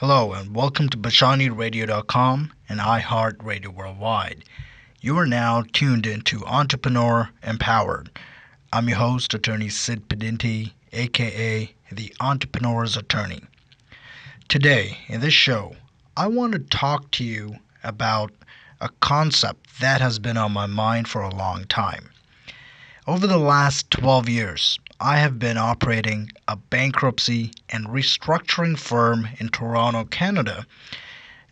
Hello and welcome to BashaniRadio.com and iHeartRadio Worldwide. You are now tuned into Entrepreneur Empowered. I'm your host, Attorney Sid Pedinti, aka the Entrepreneur's Attorney. Today, in this show, I want to talk to you about a concept that has been on my mind for a long time. Over the last 12 years, I have been operating a bankruptcy and restructuring firm in Toronto, Canada,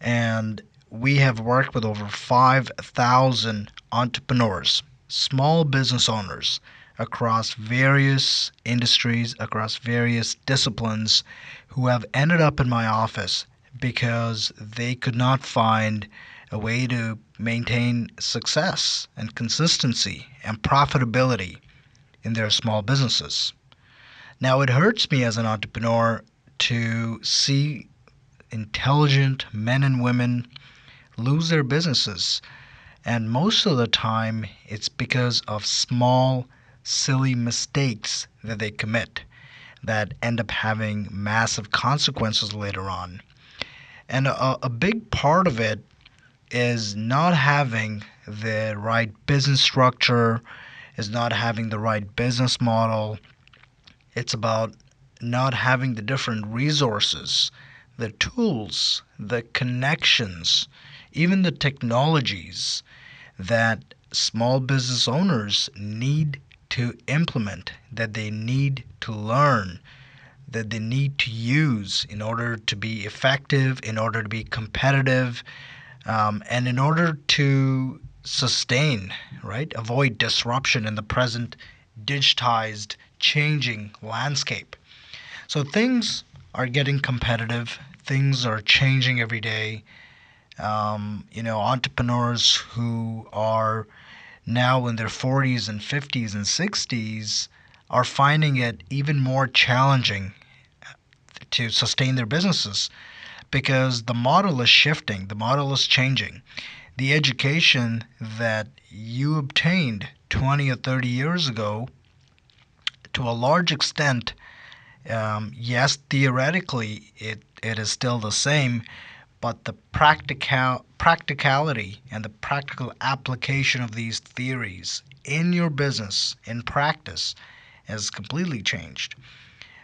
and we have worked with over 5,000 entrepreneurs, small business owners across various industries, across various disciplines who have ended up in my office because they could not find a way to maintain success and consistency and profitability in their small businesses. Now, it hurts me as an entrepreneur to see intelligent men and women lose their businesses. And most of the time, it's because of small, silly mistakes that they commit that end up having massive consequences later on. And a big part of it is not having the right business structure, is not having the right business model. It's about not having the different resources, the tools, the connections, even the technologies that small business owners need to implement, that they need to learn, that they need to use in order to be effective, in order to be competitive, and in order to sustain, right? Avoid disruption in the present digitized, changing landscape. So things are getting competitive, things are changing every day. Entrepreneurs who are now in their 40s and 50s and 60s are finding it even more challenging to sustain their businesses because the model is shifting, the model is changing. The education that you obtained 20 or 30 years ago, to a large extent, yes, theoretically it is still the same, but the practicality and the practical application of these theories in your business, in practice, has completely changed.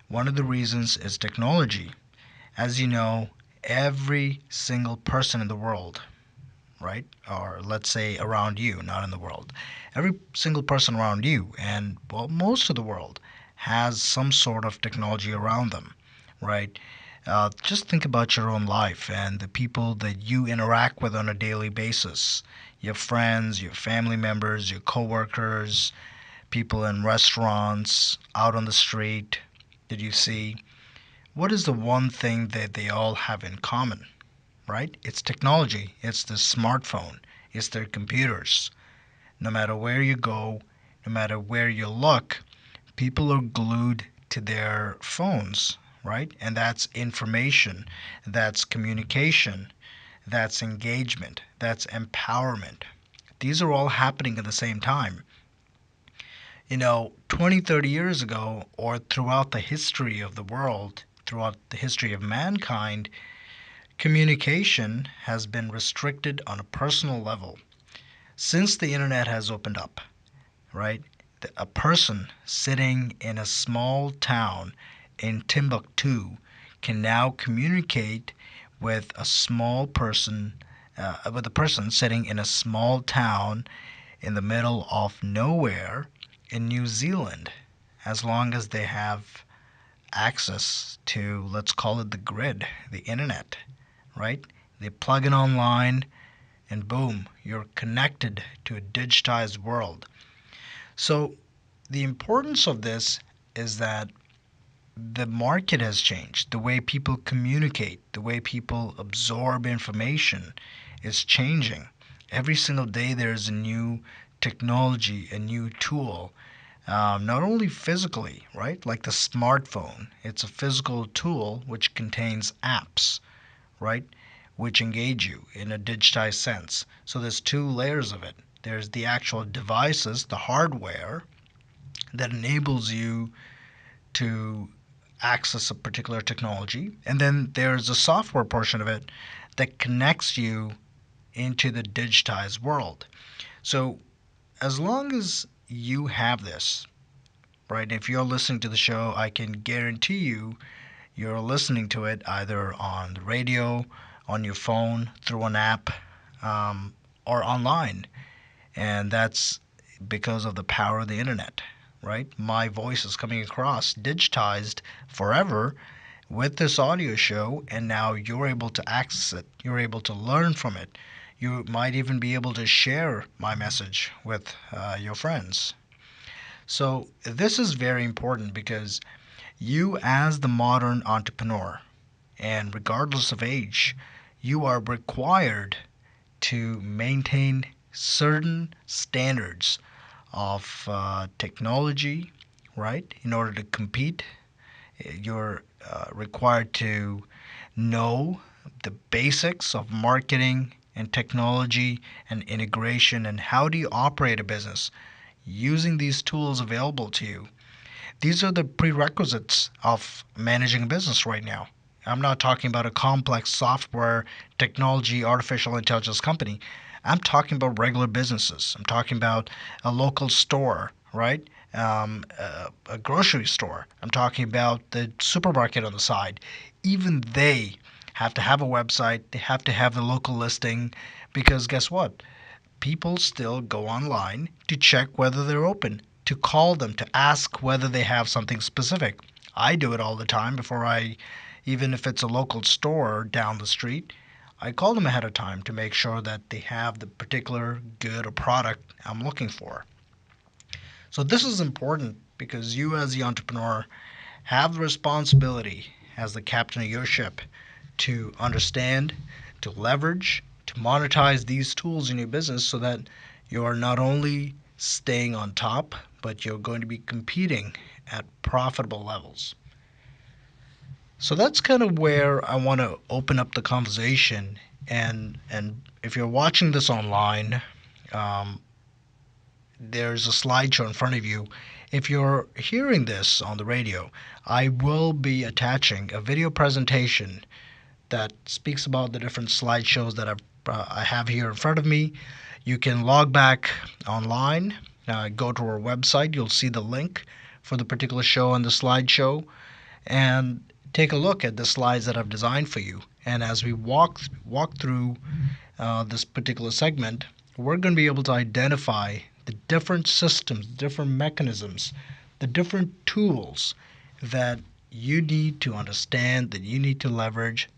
One of the reasons is technology. As you know, every single person in the world, right? Or let's say around you, not in the world. Every single person around you, and well, most of the world, has some sort of technology around them, right? Just think about your own life and the people that you interact with on a daily basis. Your friends, your family members, your coworkers, people in restaurants, out on the street that you see. What is the one thing that they all have in common? Right? It's technology. It's the smartphone. It's their computers. No matter where you go, no matter where you look, people are glued to their phones, right? And that's information, that's communication, that's engagement, that's empowerment. These are all happening at the same time. 20, 30 years ago, or throughout the history of the world, throughout the history of mankind, communication has been restricted on a personal level. Since the internet has opened up, right? A person sitting in a small town in Timbuktu can now communicate with with a person sitting in a small town in the middle of nowhere in New Zealand, as long as they have access to, let's call it the grid, the internet, right? They plug in online and boom, you're connected to a digitized world. So the importance of this is that the market has changed. The way people communicate, the way people absorb information is changing. Every single day there's a new technology, a new tool, not only physically, right? Like the smartphone. It's a physical tool which contains apps, right? Which engage you in a digitized sense. So there's two layers of it. There's the actual devices, the hardware, that enables you to access a particular technology, and then there's a software portion of it that connects you into the digitized world. So as long as you have this, right, if you're listening to the show, I can guarantee you're listening to it either on the radio, on your phone, through an app, or online. And that's because of the power of the internet, right? My voice is coming across digitized forever with this audio show, and now you're able to access it. You're able to learn from it. You might even be able to share my message with your friends. So, this is very important because you, as the modern entrepreneur, and regardless of age, you are required to maintain certain standards of technology, right? In order to compete, you're required to know the basics of marketing and technology and integration, and how do you operate a business using these tools available to you. These are the prerequisites of managing a business right now. I'm not talking about a complex software, technology, artificial intelligence company. I'm talking about regular businesses. I'm talking about a local store, right? A grocery store. I'm talking about the supermarket on the side. Even they have to have a website. They have to have the local listing, because guess what? People still go online to check whether they're open, to call them, to ask whether they have something specific. I do it all the time before even if it's a local store down the street, I call them ahead of time to make sure that they have the particular good or product I'm looking for. So this is important because you, as the entrepreneur, have the responsibility as the captain of your ship to understand, to leverage, to monetize these tools in your business so that you are not only staying on top, but you're going to be competing at profitable levels. So that's kind of where I want to open up the conversation. And if you're watching this online, um, there's a slideshow in front of you. If you're hearing this on the radio, I will be attaching a video presentation that speaks about the different slideshows that I have here in front of me. You can log back online, go to our website. You'll see the link for the particular show on the slideshow, and take a look at the slides that I've designed for you. And as we walk through this particular segment, we're going to be able to identify the different systems, different mechanisms, the different tools that you need to understand, that you need to leverage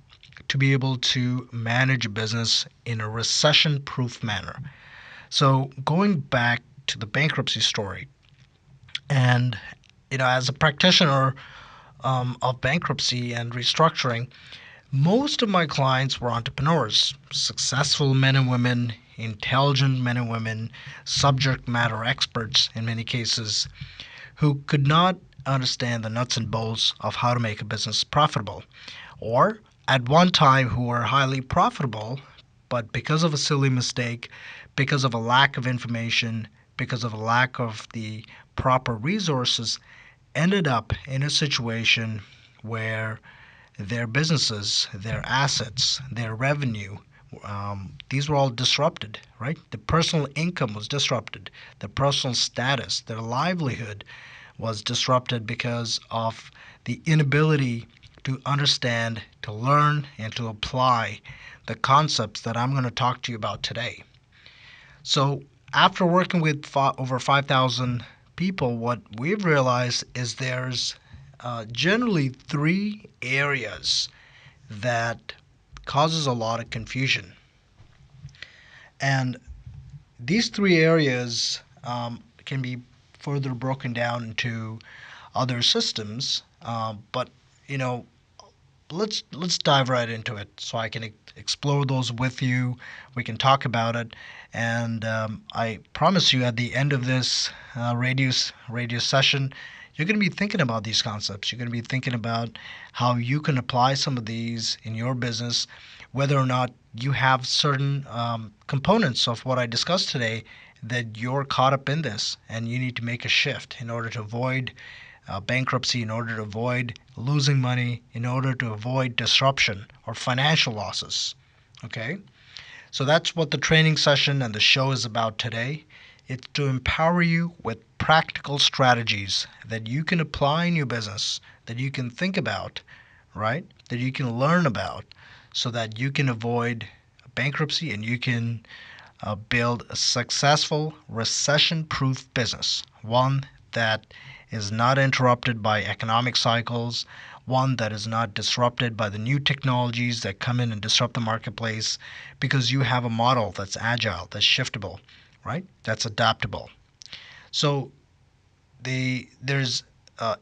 to be able to manage a business in a recession-proof manner. So going back to the bankruptcy story, and as a practitioner of bankruptcy and restructuring, most of my clients were entrepreneurs, successful men and women, intelligent men and women, subject matter experts in many cases, who could not understand the nuts and bolts of how to make a business profitable, or at one time who were highly profitable, but because of a silly mistake, because of a lack of information, because of a lack of the proper resources, ended up in a situation where their businesses, their assets, their revenue, these were all disrupted, right? The personal income was disrupted. The personal status, their livelihood was disrupted because of the inability to understand, to learn, and to apply the concepts that I'm going to talk to you about today. So after working with over 5,000 people, what we've realized is there's generally three areas that causes a lot of confusion. And these three areas can be further broken down into other systems, but let's dive right into it so I can explore those with you. We can talk about it, and I promise you at the end of this radio session, you're going to be thinking about these concepts. You're going to be thinking about how you can apply some of these in your business, whether or not you have certain components of what I discussed today that you're caught up in this and you need to make a shift in order to avoid bankruptcy, in order to avoid losing money, in order to avoid disruption or financial losses. Okay? So that's what the training session and the show is about today. It's to empower you with practical strategies that you can apply in your business, that you can think about, right? That you can learn about so that you can avoid bankruptcy and you can build a successful recession proof business, one that is not interrupted by economic cycles, one that is not disrupted by the new technologies that come in and disrupt the marketplace, because you have a model that's agile, that's shiftable, right? That's adaptable. So there's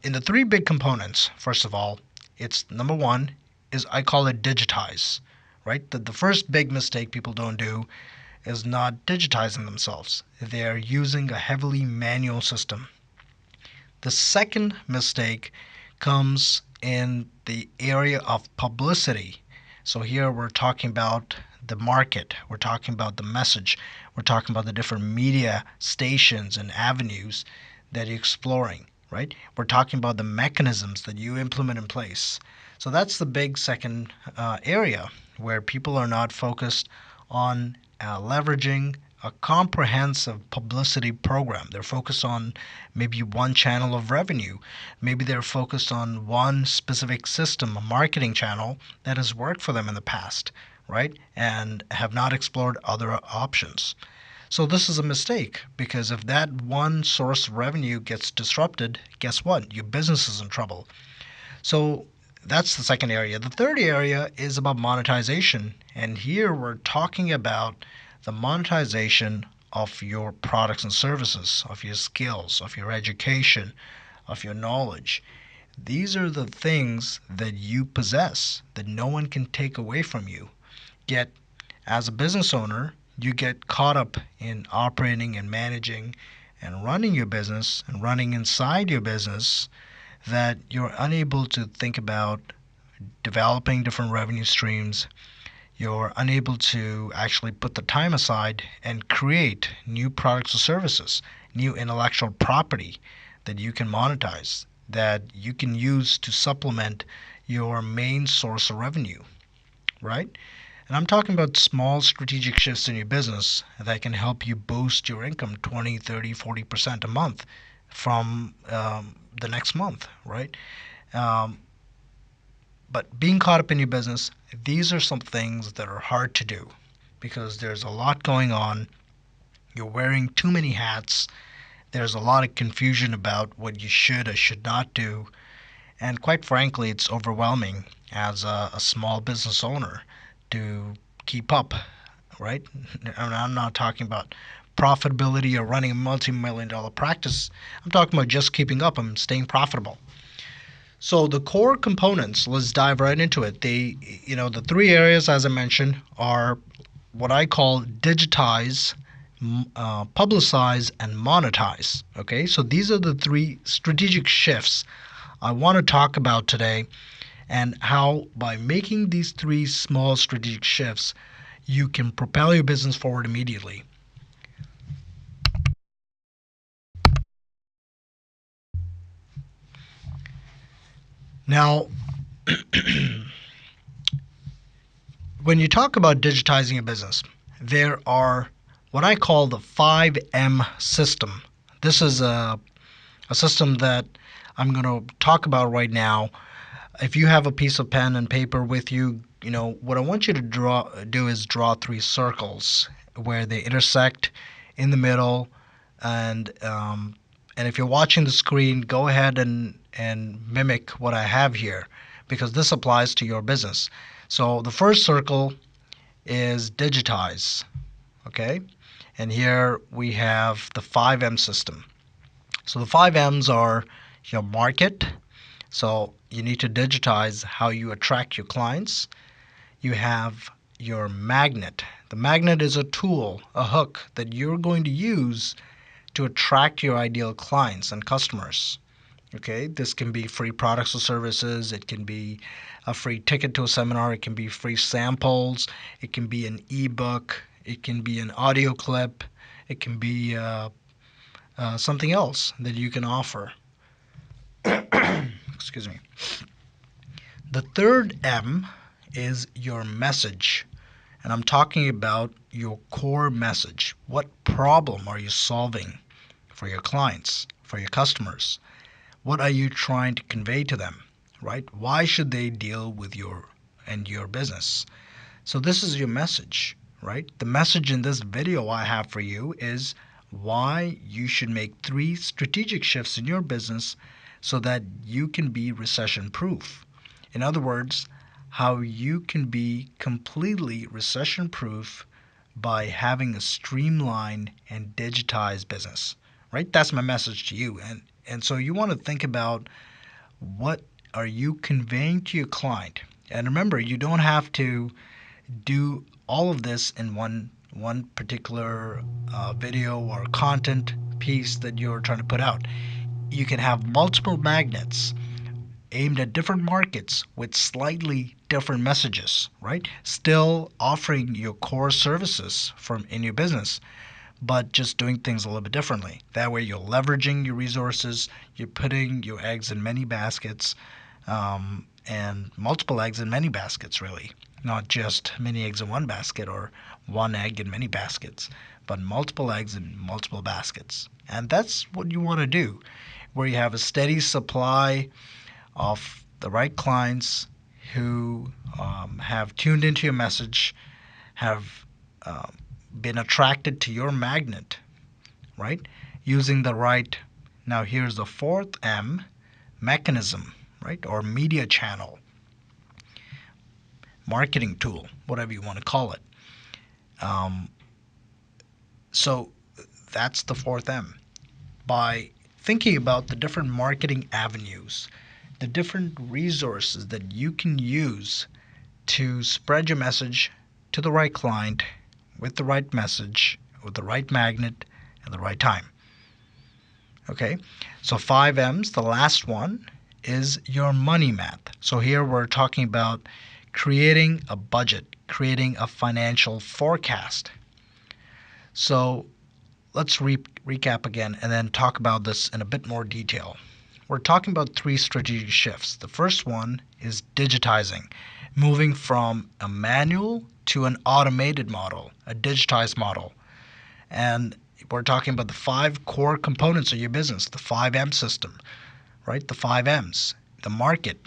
in the three big components. First of all, it's number one is I call it digitize, right? The first big mistake people don't do is not digitizing themselves. They're using a heavily manual system. The second mistake comes in the area of publicity. So here we're talking about the market, we're talking about the message, we're talking about the different media stations and avenues that you're exploring, right? We're talking about the mechanisms that you implement in place. So that's the big second area where people are not focused on leveraging a comprehensive publicity program. They're focused on maybe one channel of revenue. Maybe they're focused on one specific system, a marketing channel that has worked for them in the past, right? And have not explored other options. So this is a mistake because if that one source of revenue gets disrupted, guess what? Your business is in trouble. So that's the second area. The third area is about monetization. And here we're talking about the monetization of your products and services, of your skills, of your education, of your knowledge. These are the things that you possess that no one can take away from you. Yet, as a business owner, you get caught up in operating and managing and running your business and running inside your business that you're unable to think about developing different revenue streams. You're unable to actually put the time aside and create new products or services, new intellectual property that you can monetize, that you can use to supplement your main source of revenue, right? And I'm talking about small strategic shifts in your business that can help you boost your income 20, 30, 40% a month from the next month, right? Um, but being caught up in your business, these are some things that are hard to do because there's a lot going on. You're wearing too many hats. There's a lot of confusion about what you should or should not do. And quite frankly, it's overwhelming as a small business owner to keep up, right? I'm not talking about profitability or running a multi-million dollar practice. I'm talking about just keeping up and staying profitable. So the core components, let's dive right into it. The three areas, as I mentioned, are what I call digitize, publicize, and monetize. Okay, so these are the three strategic shifts I want to talk about today, and how by making these three small strategic shifts, you can propel your business forward immediately. Now, when you talk about digitizing your business, there are what I call the 5M system. This is a system that I'm going to talk about right now. If you have a piece of pen and paper with you, what I want you to do is draw three circles where they intersect in the middle, and if you're watching the screen, go ahead and mimic what I have here because this applies to your business. So the first circle is digitize, okay? And here we have the 5M system. So the 5M's are your market. So you need to digitize how you attract your clients. You have your magnet. The magnet is a tool, a hook that you're going to use to attract your ideal clients and customers. Okay, this can be free products or services. It can be a free ticket to a seminar. It can be free samples. It can be an ebook. It can be an audio clip. It can be something else that you can offer. Excuse me. The third M is your message. And I'm talking about your core message. What problem are you solving for your clients, for your customers? What are you trying to convey to them, right? Why should they deal with your business? So this is your message, right? The message in this video I have for you is why you should make 3 strategic shifts in your business so that you can be recession proof. In other words, how you can be completely recession proof by having a streamlined and digitized business, right? That's my message to you. And so you want to think about what are you conveying to your client. And remember, you don't have to do all of this in one particular video or content piece that you're trying to put out. You can have multiple magnets aimed at different markets with slightly different messages, right? Still offering your core services from in your business, but just doing things a little bit differently. That way you're leveraging your resources, you're putting your eggs in many baskets, and multiple eggs in many baskets, really. Not just many eggs in one basket or one egg in many baskets, but multiple eggs in multiple baskets. And that's what you want to do, where you have a steady supply of the right clients who have tuned into your message, have been attracted to your magnet, right? Using the right, now here's the fourth M, mechanism, right? Or media channel, marketing tool, whatever you want to call it. So that's the fourth M. By thinking about the different marketing avenues, the different resources that you can use to spread your message to the right client with the right message, with the right magnet, at the right time. Okay, so 5 M's, the last one is your money math. So here we're talking about creating a budget, creating a financial forecast. So let's recap again and then talk about this in a bit more detail. We're talking about 3 strategic shifts. The first one is digitizing, moving from a manual to an automated model, a digitized model. And we're talking about the 5 core components of your business, the 5M system, right? The 5 M's, the market,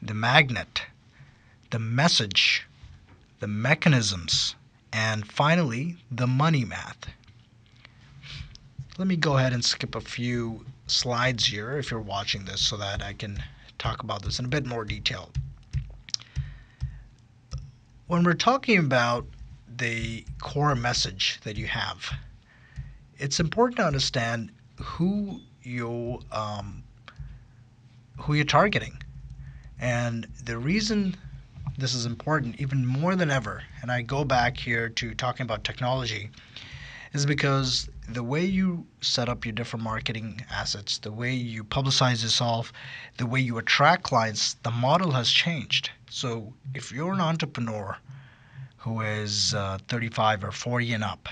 the magnet, the message, the mechanisms, and finally, the money math. Let me go ahead and skip a few slides here if you're watching this so that I can talk about this in a bit more detail. When we're talking about the core message that you have, it's important to understand who you're targeting. And the reason this is important even more than ever, and I go back here to talking about technology, is because the way you set up your different marketing assets, the way you publicize yourself, the way you attract clients, the model has changed. So if you're an entrepreneur who is 35 or 40 and up,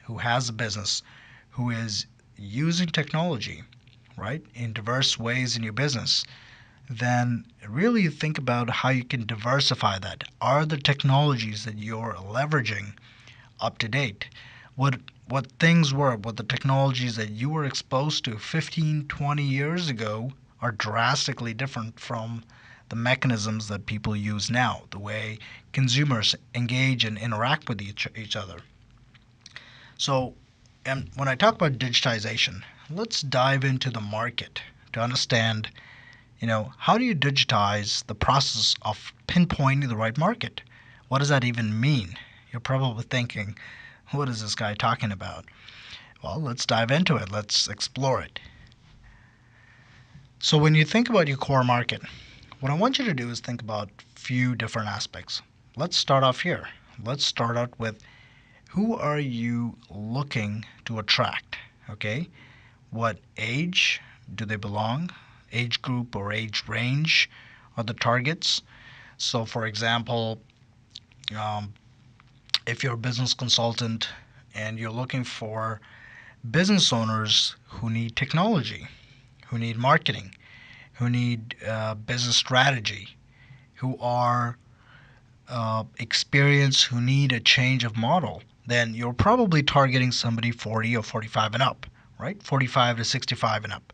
who has a business, who is using technology, right, in diverse ways in your business, then really think about how you can diversify that. Are the technologies that you're leveraging up to date? What things were, what the technologies that you were exposed to 15, 20 years ago are drastically different from the mechanisms that people use now, the way consumers engage and interact with each other. So, and when I talk about digitization, let's dive into the market to understand, how do you digitize the process of pinpointing the right market? What does that even mean? You're probably thinking, what is this guy talking about? Well, let's dive into it. Let's explore it. So when you think about your core market, what I want you to do is think about a few different aspects. Let's start off here. Let's start out with, who are you looking to attract? Okay? What age do they belong? Age group or age range are the targets. So for example, if you're a business consultant and you're looking for business owners who need technology, who need marketing, who need business strategy, who are experienced, who need a change of model, then you're probably targeting somebody 40 or 45 and up, right? 45 to 65 and up.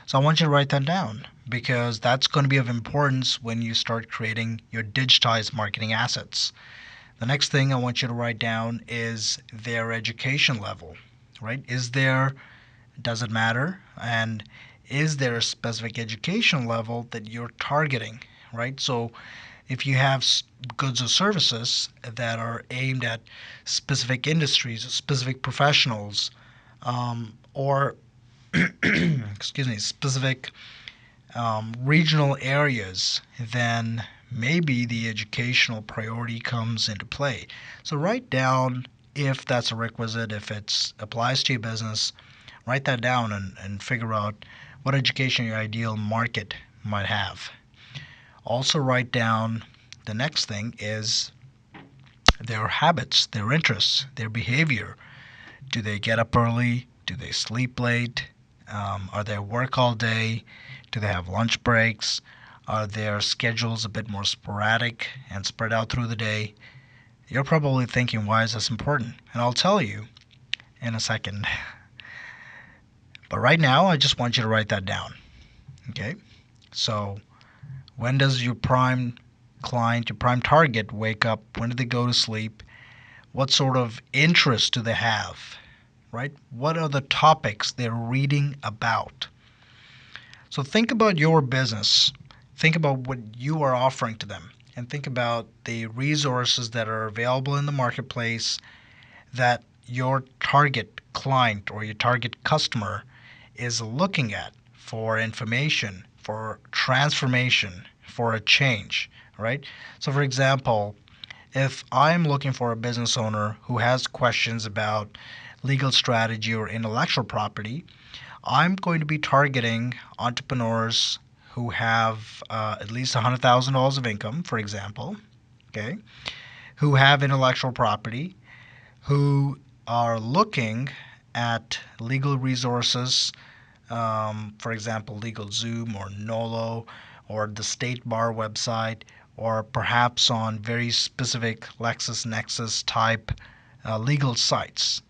So I want you to write that down because that's going to be of importance when you start creating your digitized marketing assets. The next thing I want you to write down is their education level, right? Does it matter? And is there a specific education level that you're targeting, right? So if you have goods or services that are aimed at specific industries, specific professionals, or excuse me, specific regional areas, then maybe the educational priority comes into play. So write down if that's a requisite, if it applies to your business, write that down and figure out what education your ideal market might have. Also write down the next thing is their habits, their interests, their behavior. Do they get up early? Do they sleep late? Are they at work all day? Do they have lunch breaks? Are their schedules a bit more sporadic and spread out through the day? You're probably thinking, why is this important? And I'll tell you in a second. But right now, I just want you to write that down. Okay? So, when does your prime client, your prime target, wake up? When do they go to sleep? What sort of interest do they have? Right? What are the topics they're reading about? So think about your business. Think about what you are offering to them. And think about the resources that are available in the marketplace that your target client or your target customer is looking at for information, for transformation, for a change, right? So for example, if I'm looking for a business owner who has questions about legal strategy or intellectual property, I'm going to be targeting entrepreneurs who have at least $100,000 of income, for example, okay, who have intellectual property, who are looking at legal resources, for example, LegalZoom or Nolo or the State Bar website, or perhaps on very specific LexisNexis type legal sites.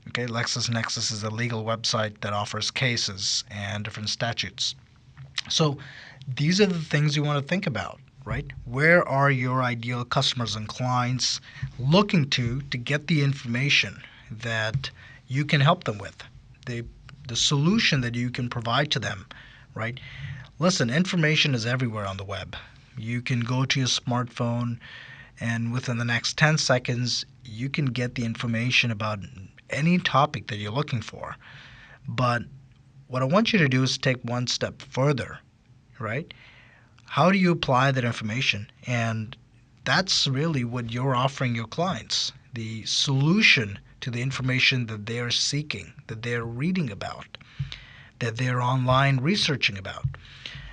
Okay, LexisNexis is a legal website that offers cases and different statutes. So these are the things you want to think about, right? Where are your ideal customers and clients looking to get the information that you can help them with, the solution that you can provide to them, right? Listen, information is everywhere on the web. You can go to your smartphone, and within the next 10 seconds, you can get the information about any topic that you're looking for. But what I want you to do is take one step further, right? How do you apply that information? And that's really what you're offering your clients, the solution to the information that they're seeking, that they're reading about, that they're online researching about.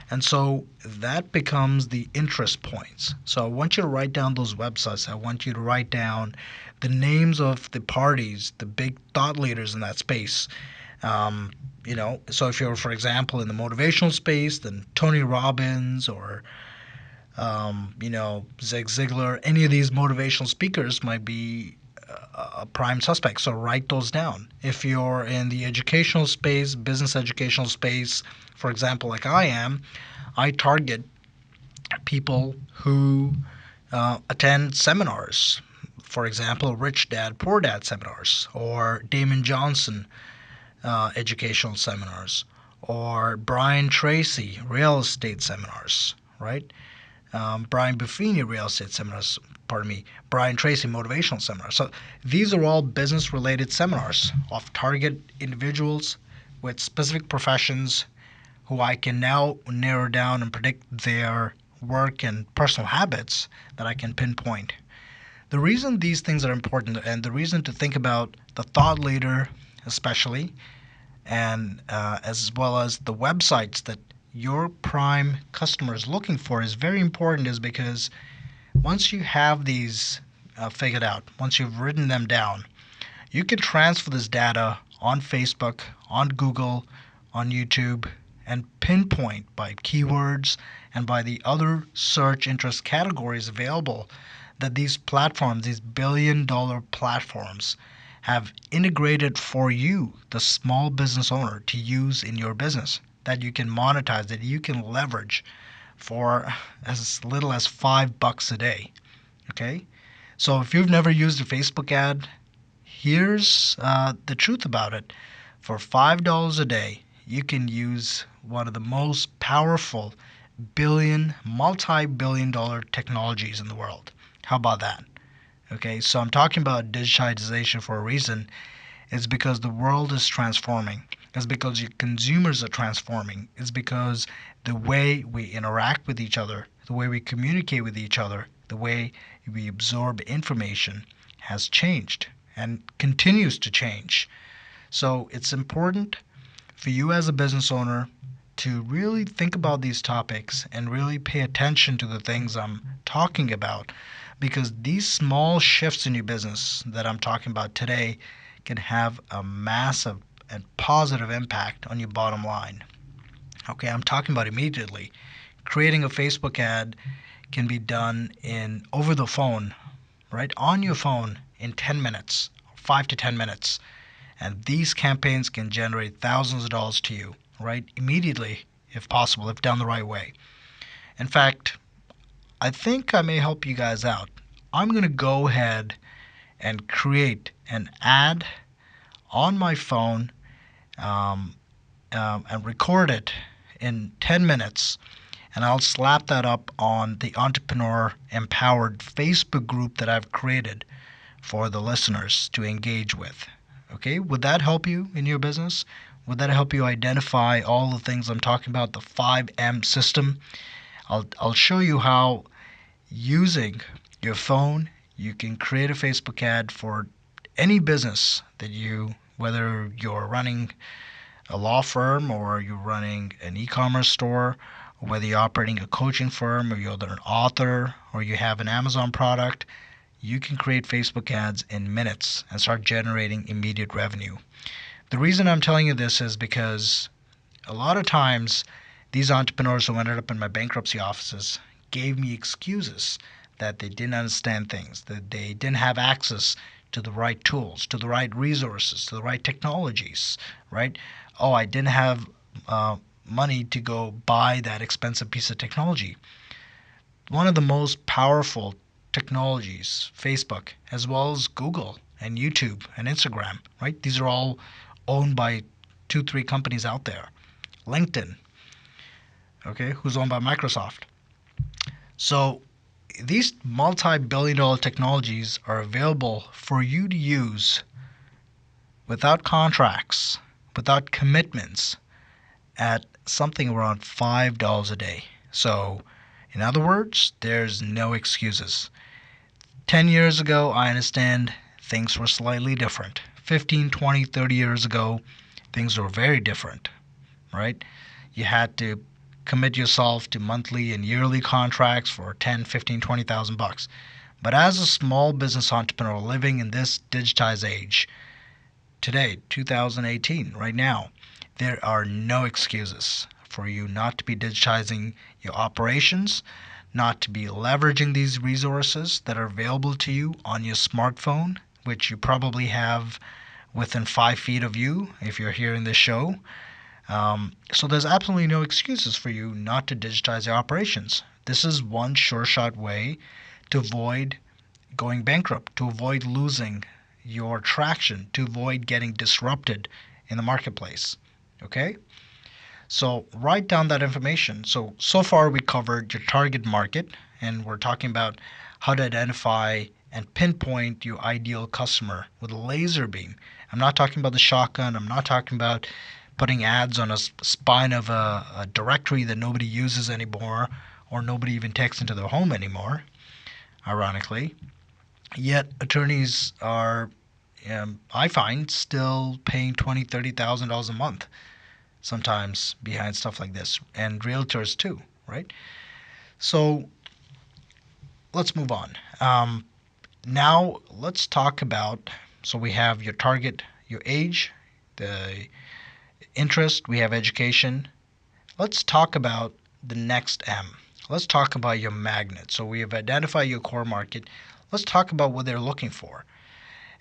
And so that becomes the interest points. So I want you to write down those websites. I want you to write down the names of the parties, the big thought leaders in that space. So if you're, for example, in the motivational space, then Tony Robbins or, Zig Ziglar, any of these motivational speakers might be a prime suspect. So write those down. If you're in the educational space, business educational space, for example, like I am, I target people who attend seminars. For example, Rich Dad, Poor Dad seminars, or Damon Johnson educational seminars, or Brian Tracy real estate seminars, right? Brian Buffini real estate seminars, Brian Tracy motivational seminars. So these are all business-related seminars of target individuals with specific professions who I can now narrow down and predict their work and personal habits that I can pinpoint. The reason these things are important, and the reason to think about the thought leader especially, and as well as the websites that your prime customer is looking for, is very important, is because once you have these figured out, once you've written them down, you can transfer this data on Facebook, on Google, on YouTube, and pinpoint by keywords and by the other search interest categories available that these platforms, these billion-dollar platforms, have integrated for you, the small business owner, to use in your business, that you can monetize, that you can leverage for as little as $5 a day. Okay? So if you've never used a Facebook ad, here's the truth about it. For $5 a day, you can use one of the most powerful multi-billion dollar technologies in the world. How about that? Okay, so I'm talking about digitization for a reason. It's because the world is transforming. It's because your consumers are transforming. It's because the way we interact with each other, the way we communicate with each other, the way we absorb information has changed and continues to change. So it's important for you as a business owner to really think about these topics and really pay attention to the things I'm talking about, because these small shifts in your business that I'm talking about today can have a massive and positive impact on your bottom line. Okay, I'm talking about immediately. Creating a Facebook ad can be done in over the phone, right on your phone in 10 minutes, 5 to 10 minutes. And these campaigns can generate thousands of dollars to you, right? Immediately, if possible, if done the right way. In fact, I think I may help you guys out. I'm going to go ahead and create an ad on my phone and record it in 10 minutes. And I'll slap that up on the Entrepreneur Empowered Facebook group that I've created for the listeners to engage with. Okay, would that help you in your business? Would that help you identify all the things I'm talking about, the 5M system? I'll show you how, using your phone, you can create a Facebook ad for any business that whether you're running a law firm or you're running an e-commerce store, or whether you're operating a coaching firm or you're an author or you have an Amazon product. You can create Facebook ads in minutes and start generating immediate revenue. The reason I'm telling you this is because a lot of times these entrepreneurs who ended up in my bankruptcy offices gave me excuses that they didn't understand things, that they didn't have access to the right tools, to the right resources, to the right technologies, right? Oh, I didn't have money to go buy that expensive piece of technology. One of the most powerful technologies, Facebook, as well as Google and YouTube and Instagram, right? These are all owned by 2-3 companies out there. LinkedIn, okay, who's owned by Microsoft. So these multi-billion dollar technologies are available for you to use without contracts, without commitments, at something around $5 a day. So in other words, there's no excuses. 10 years ago, I understand things were slightly different. 15, 20, 30 years ago, things were very different, right? You had to commit yourself to monthly and yearly contracts for 10, 15, 20,000 bucks. But as a small business entrepreneur living in this digitized age, today, 2018, right now, there are no excuses for you not to be digitizing your operations, not to be leveraging these resources that are available to you on your smartphone, which you probably have within 5 feet of you if you're hearing this show. So there's absolutely no excuses for you not to digitize your operations. This is one sure shot way to avoid going bankrupt, to avoid losing your traction, to avoid getting disrupted in the marketplace. Okay? So write down that information. So far we covered your target market, and we're talking about how to identify and pinpoint your ideal customer with a laser beam. I'm not talking about the shotgun. I'm not talking about putting ads on a spine of a directory that nobody uses anymore or nobody even takes into their home anymore, ironically. Yet attorneys are, I find, still paying $20,000, $30,000 a month sometimes behind stuff like this, and realtors too, right? So let's move on. Now let's talk about, so we have your target, your age, the interest, we have education, let's talk about the next M. Let's talk about your magnet. So we have identified your core market. Let's talk about what they're looking for.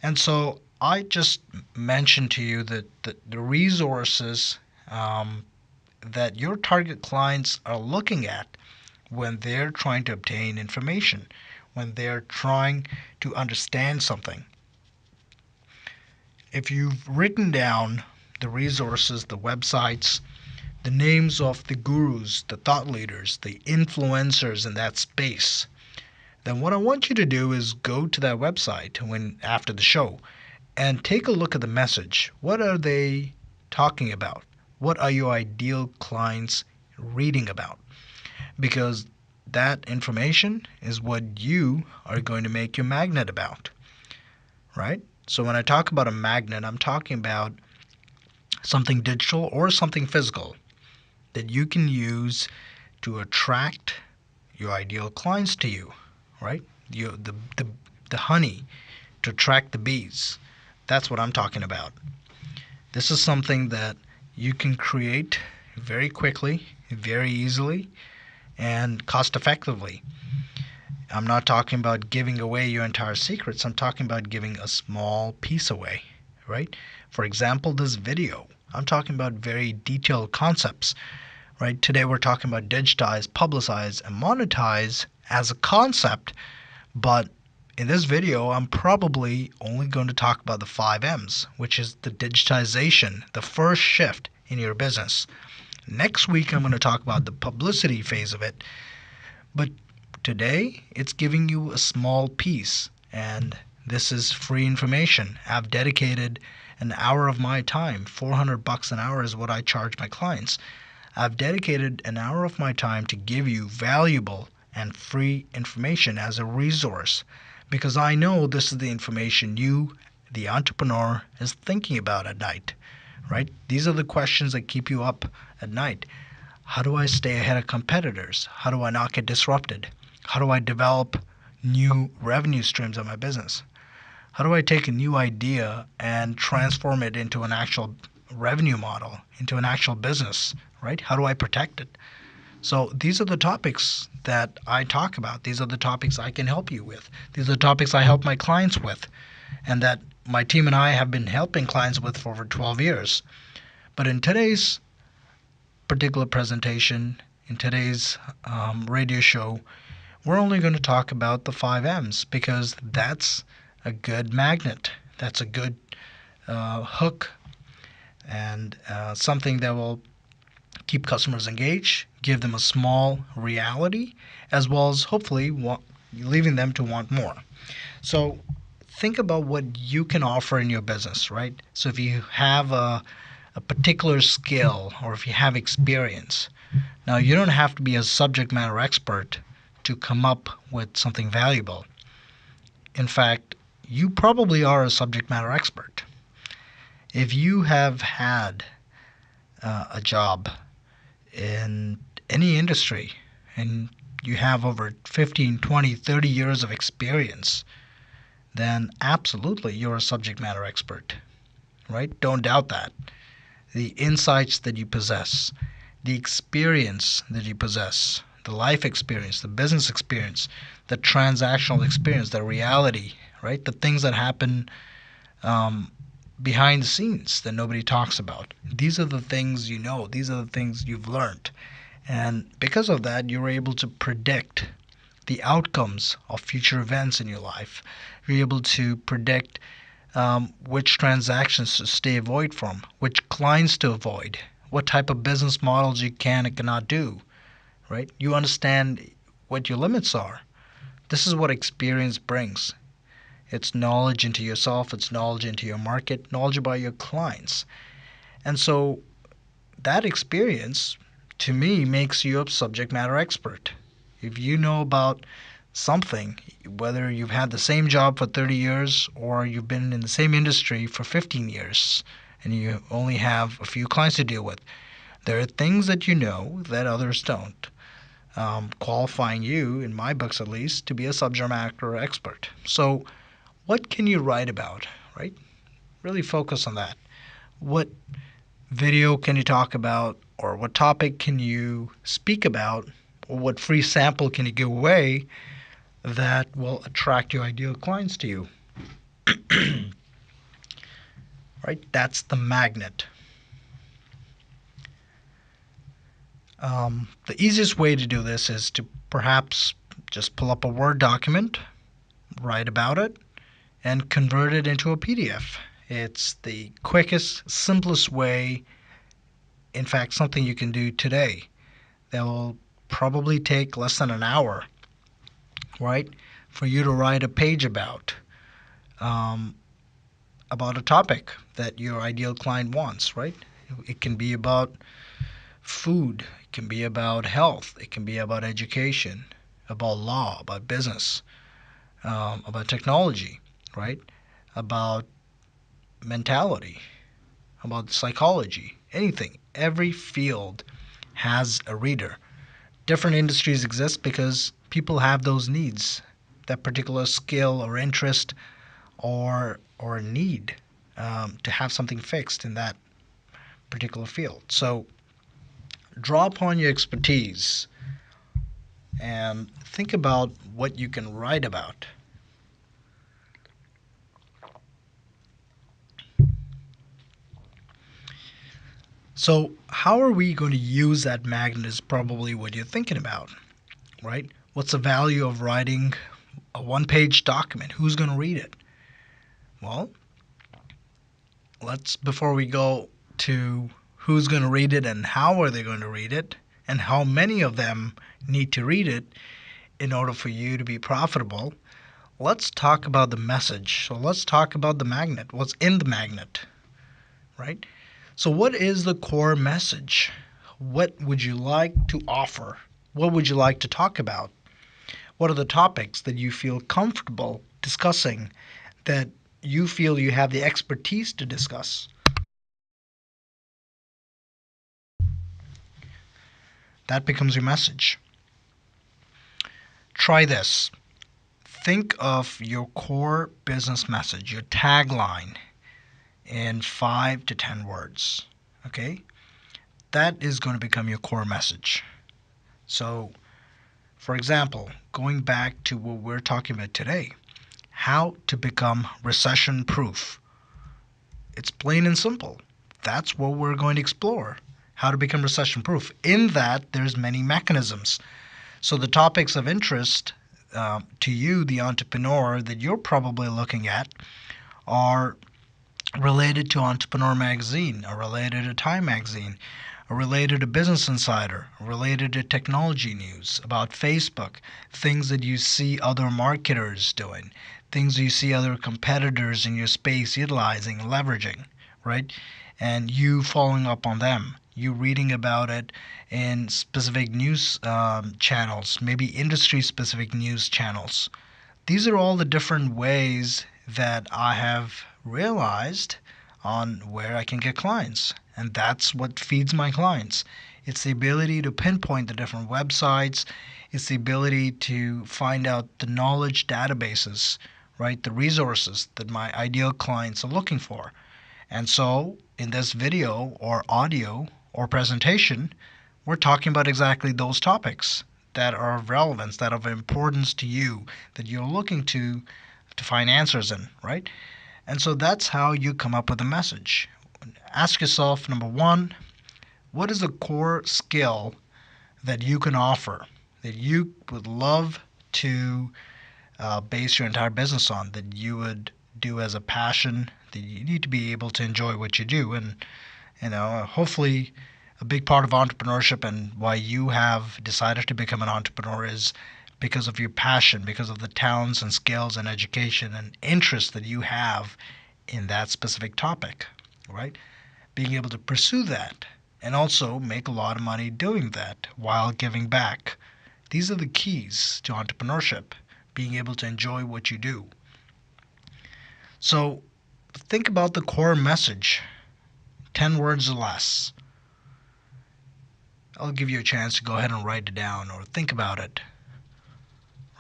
And so I just mentioned to you that the resources that your target clients are looking at when they're trying to obtain information, when they're trying to understand something. If you've written down the resources, the websites, the names of the gurus, the thought leaders, the influencers in that space, then what I want you to do is go to that website after the show and take a look at the message. What are they talking about? What are your ideal clients reading about? Because that information is what you are going to make your magnet about, right? So when I talk about a magnet, I'm talking about something digital or something physical that you can use to attract your ideal clients to you, right? The honey to attract the bees. That's what I'm talking about. This is something that you can create very quickly, very easily, and cost effectively. I'm not talking about giving away your entire secrets. I'm talking about giving a small piece away, right? For example, this video. I'm talking about very detailed concepts, right? Today we're talking about digitize, publicize, and monetize as a concept, but in this video, I'm probably only going to talk about the 5 M's, which is the digitization, the first shift in your business. Next week, I'm going to talk about the publicity phase of it. But today, it's giving you a small piece, and this is free information. I've dedicated an hour of my time. $400 an hour is what I charge my clients. I've dedicated an hour of my time to give you valuable and free information as a resource, because I know this is the information you, the entrepreneur, is thinking about at night, right? These are the questions that keep you up at night. How do I stay ahead of competitors? How do I not get disrupted? How do I develop new revenue streams of my business? How do I take a new idea and transform it into an actual revenue model, into an actual business, right? How do I protect it? So these are the topics that I talk about. These are the topics I can help you with. These are the topics I help my clients with, and that my team and I have been helping clients with for over 12 years. But in today's particular presentation, in today's radio show, we're only going to talk about the 5 M's, because that's a good magnet. That's a good hook, and something that will keep customers engaged, give them a small reality, as well as hopefully leaving them to want more. So think about what you can offer in your business, right? So if you have a particular skill, or if you have experience, now you don't have to be a subject matter expert to come up with something valuable. In fact, you probably are a subject matter expert. If you have had a job in any industry and you have over 15, 20, 30 years of experience, then absolutely you're a subject matter expert, right? Don't doubt that. The insights that you possess, the experience that you possess, the life experience, the business experience, the transactional experience, the reality, right? The things that happen behind the scenes that nobody talks about. These are the things you know. These are the things you've learned. And because of that, you're able to predict the outcomes of future events in your life. You're able to predict which transactions to stay avoid from, which clients to avoid, what type of business models you can and cannot do, right? You understand what your limits are. This is what experience brings. It's knowledge into yourself, it's knowledge into your market, knowledge about your clients. And so that experience, to me, makes you a subject matter expert. If you know about something, whether you've had the same job for 30 years or you've been in the same industry for 15 years and you only have a few clients to deal with, there are things that you know that others don't, qualifying you, in my books at least, to be a subject matter expert. So what can you write about, right? Really focus on that. What video can you talk about? or what topic can you speak about, or what free sample can you give away that will attract your ideal clients to you? Right? That's the magnet. The easiest way to do this is to perhaps just pull up a Word document, write about it, and convert it into a PDF. It's the quickest, simplest way, in fact, something you can do today that will probably take less than an hour, right, for you to write a page um, about a topic that your ideal client wants, right? It can be about food, it can be about health, it can be about education, about law, about business, about technology, right? About mentality, about psychology, anything. Every field has a reader. Different industries exist because people have those needs, that particular skill or interest or need to have something fixed in that particular field. So draw upon your expertise and think about what you can write about. So how are we going to use that magnet is probably what you're thinking about, right? What's the value of writing a one-page document? Who's going to read it? Well, before we go to who's going to read it and how are they going to read it and how many of them need to read it in order for you to be profitable, let's talk about the message. So let's talk about the magnet, what's in the magnet, right? So what is the core message? What would you like to offer? What would you like to talk about? What are the topics that you feel comfortable discussing, that you feel you have the expertise to discuss? That becomes your message. Try this. Think of your core business message, your tagline, in 5 to 10 words. Okay? That is going to become your core message. So, for example, going back to what we're talking about today, how to become recession proof. It's plain and simple. That's what we're going to explore. How to become recession proof. In that, there's many mechanisms. So the topics of interest to you, the entrepreneur, that you're probably looking at are related to Entrepreneur Magazine, or related to Time Magazine, or related to Business Insider, or related to technology news, about Facebook, things that you see other marketers doing, things you see other competitors in your space utilizing, leveraging, right? And you following up on them, you reading about it in specific news channels, maybe industry-specific news channels. These are all the different ways that I have realized on where I can get clients. And that's what feeds my clients. It's the ability to pinpoint the different websites. It's the ability to find out the knowledge databases, right? The resources that my ideal clients are looking for. And so in this video or audio or presentation, we're talking about exactly those topics that are of relevance, that are of importance to you, that you're looking to find answers in, right? And so that's how you come up with a message. Ask yourself, number one, what is a core skill that you can offer, that you would love to base your entire business on, that you would do as a passion, that you need to be able to enjoy what you do. And, hopefully a big part of entrepreneurship and why you have decided to become an entrepreneur is because of your passion, because of the talents and skills and education and interest that you have in that specific topic, right? Being able to pursue that and also make a lot of money doing that while giving back. These are the keys to entrepreneurship, being able to enjoy what you do. So think about the core message, 10 words or less. I'll give you a chance to go ahead and write it down or think about it,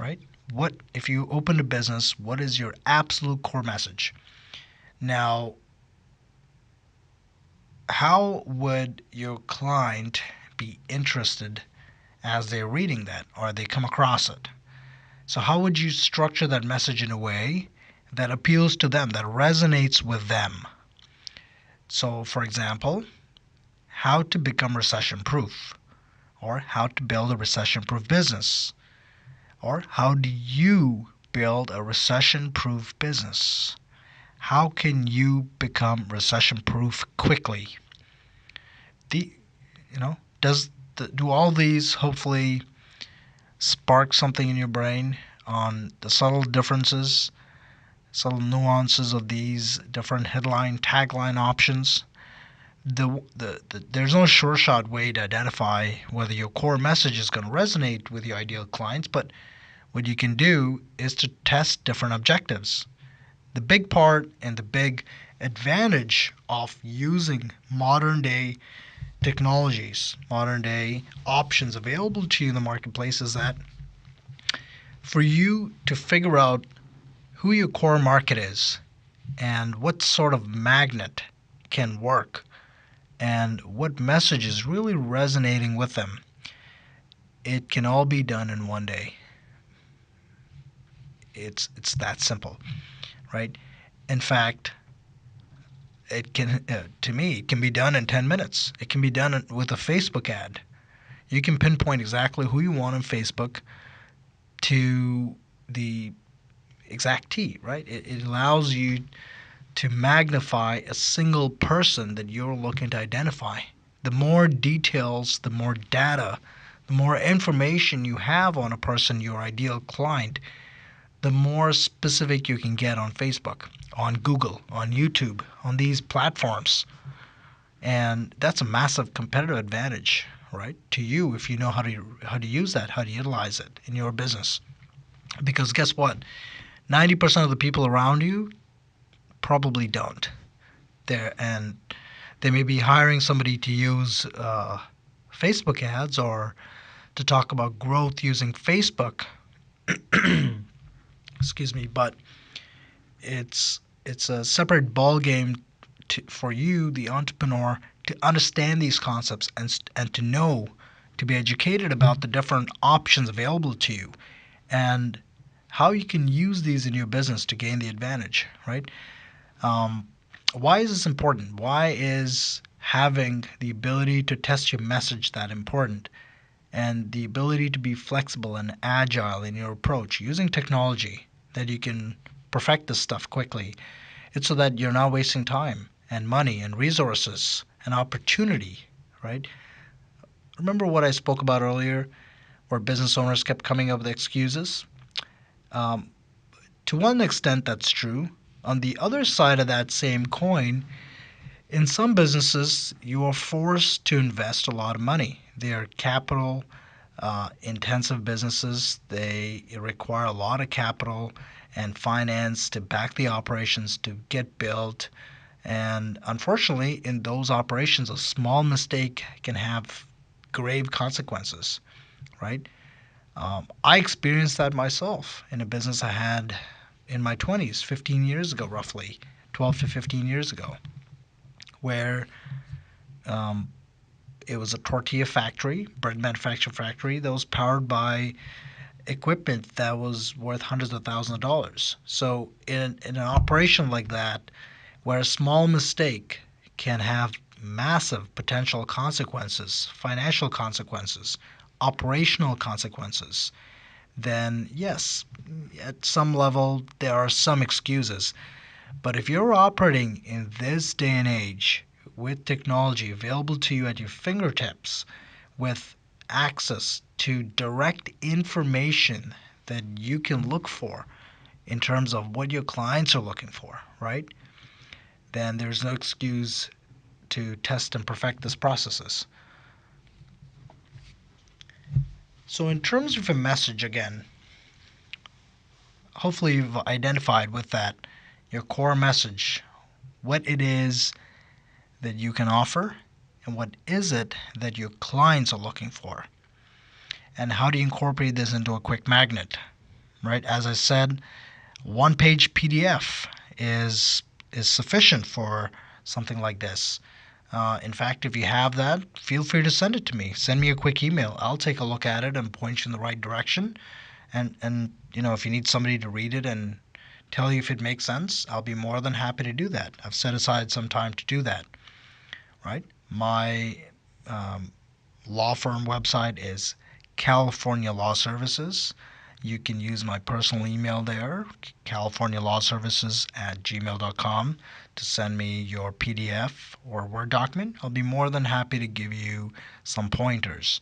right? What, if you open a business, what is your absolute core message? Now, how would your client be interested as they're reading that or they come across it? So, how would you structure that message in a way that appeals to them, that resonates with them? So, for example, how to become recession proof, or how to build a recession proof business, or how do you build a recession proof business? How can you become recession proof quickly? The does do all these hopefully spark something in your brain on the subtle differences, subtle nuances of these different headline tagline options? There's no sure shot way to identify whether your core message is going to resonate with your ideal clients, but what you can do is to test different objectives. The big part and the big advantage of using modern day technologies, modern day options available to you in the marketplace is that for you to figure out who your core market is and what sort of magnet can work and what message is really resonating with them, it can all be done in one day. It's that simple, right? In fact, it can to me it can be done in 10 minutes. It can be done with a Facebook ad. You can pinpoint exactly who you want on Facebook to the exact T, right? It allows you to magnify a single person that you're looking to identify. The more details, the more data, the more information you have on a person, your ideal client, the more specific you can get on Facebook, on Google, on YouTube, on these platforms. And that's a massive competitive advantage, right, to you if you know how to use that, how to utilize it in your business. Because guess what? 90% of the people around you probably don't. And they may be hiring somebody to use Facebook ads or to talk about growth using Facebook. Excuse me, but it's a separate ball game for you, the entrepreneur, to understand these concepts and to know, to be educated about the different options available to you and how you can use these in your business to gain the advantage, right? Why is this important? Why is having the ability to test your message that important? And the ability to be flexible and agile in your approach using technology that you can perfect this stuff quickly. It's so that you're not wasting time and money and resources and opportunity, right? Remember what I spoke about earlier where business owners kept coming up with excuses? Um, to one extent, that's true. On the other side of that same coin, in some businesses, you are forced to invest a lot of money. They are capital intensive businesses. They require a lot of capital and finance to back the operations to get built. And unfortunately, in those operations, a small mistake can have grave consequences, right? I experienced that myself in a business I had in my 20s, 15 years ago, roughly 12 to 15 years ago, where um, it was a tortilla factory, bread manufacturing factory that was powered by equipment that was worth hundreds of thousands of dollars. So in an operation like that, where a small mistake can have massive potential consequences, financial consequences, operational consequences, then yes, at some level there are some excuses. But if you're operating in this day and age with technology available to you at your fingertips, with access to direct information that you can look for in terms of what your clients are looking for, right? Then there's no excuse to test and perfect these processes. So, in terms of a message, again, hopefully you've identified with that your core message, what it is that you can offer, and what is it that your clients are looking for, and how do you incorporate this into a quick magnet, right? As I said, one-page PDF is sufficient for something like this. In fact, if you have that, feel free to send it to me. Send me a quick email. I'll take a look at it and point you in the right direction. And if you need somebody to read it and tell you if it makes sense, I'll be more than happy to do that. I've set aside some time to do that. Right? My law firm website is California Law Services. You can use my personal email there, californialawservices@gmail.com, to send me your PDF or Word document. I'll be more than happy to give you some pointers.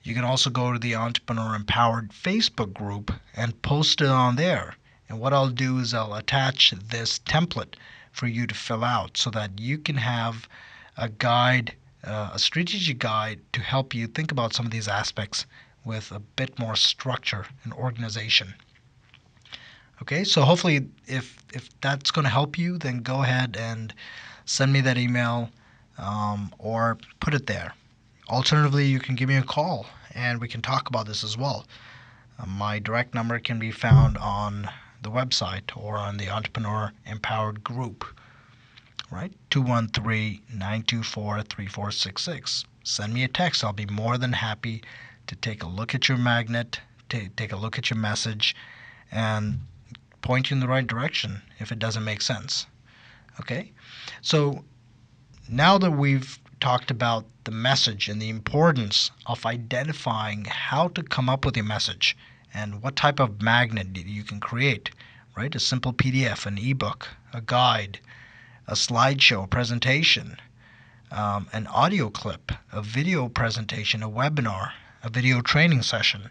You can also go to the Entrepreneur Empowered Facebook group and post it on there. And what I'll do is I'll attach this template for you to fill out so that you can have a guide, a strategic guide to help you think about some of these aspects with a bit more structure and organization. Okay, so hopefully if that's going to help you, then go ahead and send me that email or put it there. Alternatively, you can give me a call and we can talk about this as well. My direct number can be found on the website or on the Entrepreneur Empowered group. Right? 213-924-3466. Send me a text. I'll be more than happy to take a look at your magnet, take a look at your message, and point you in the right direction if it doesn't make sense. Okay? So now that we've talked about the message and the importance of identifying how to come up with your message and what type of magnet you can create, right? A simple PDF, an ebook, a guide, a slideshow, a presentation, an audio clip, a video presentation, a webinar, a video training session.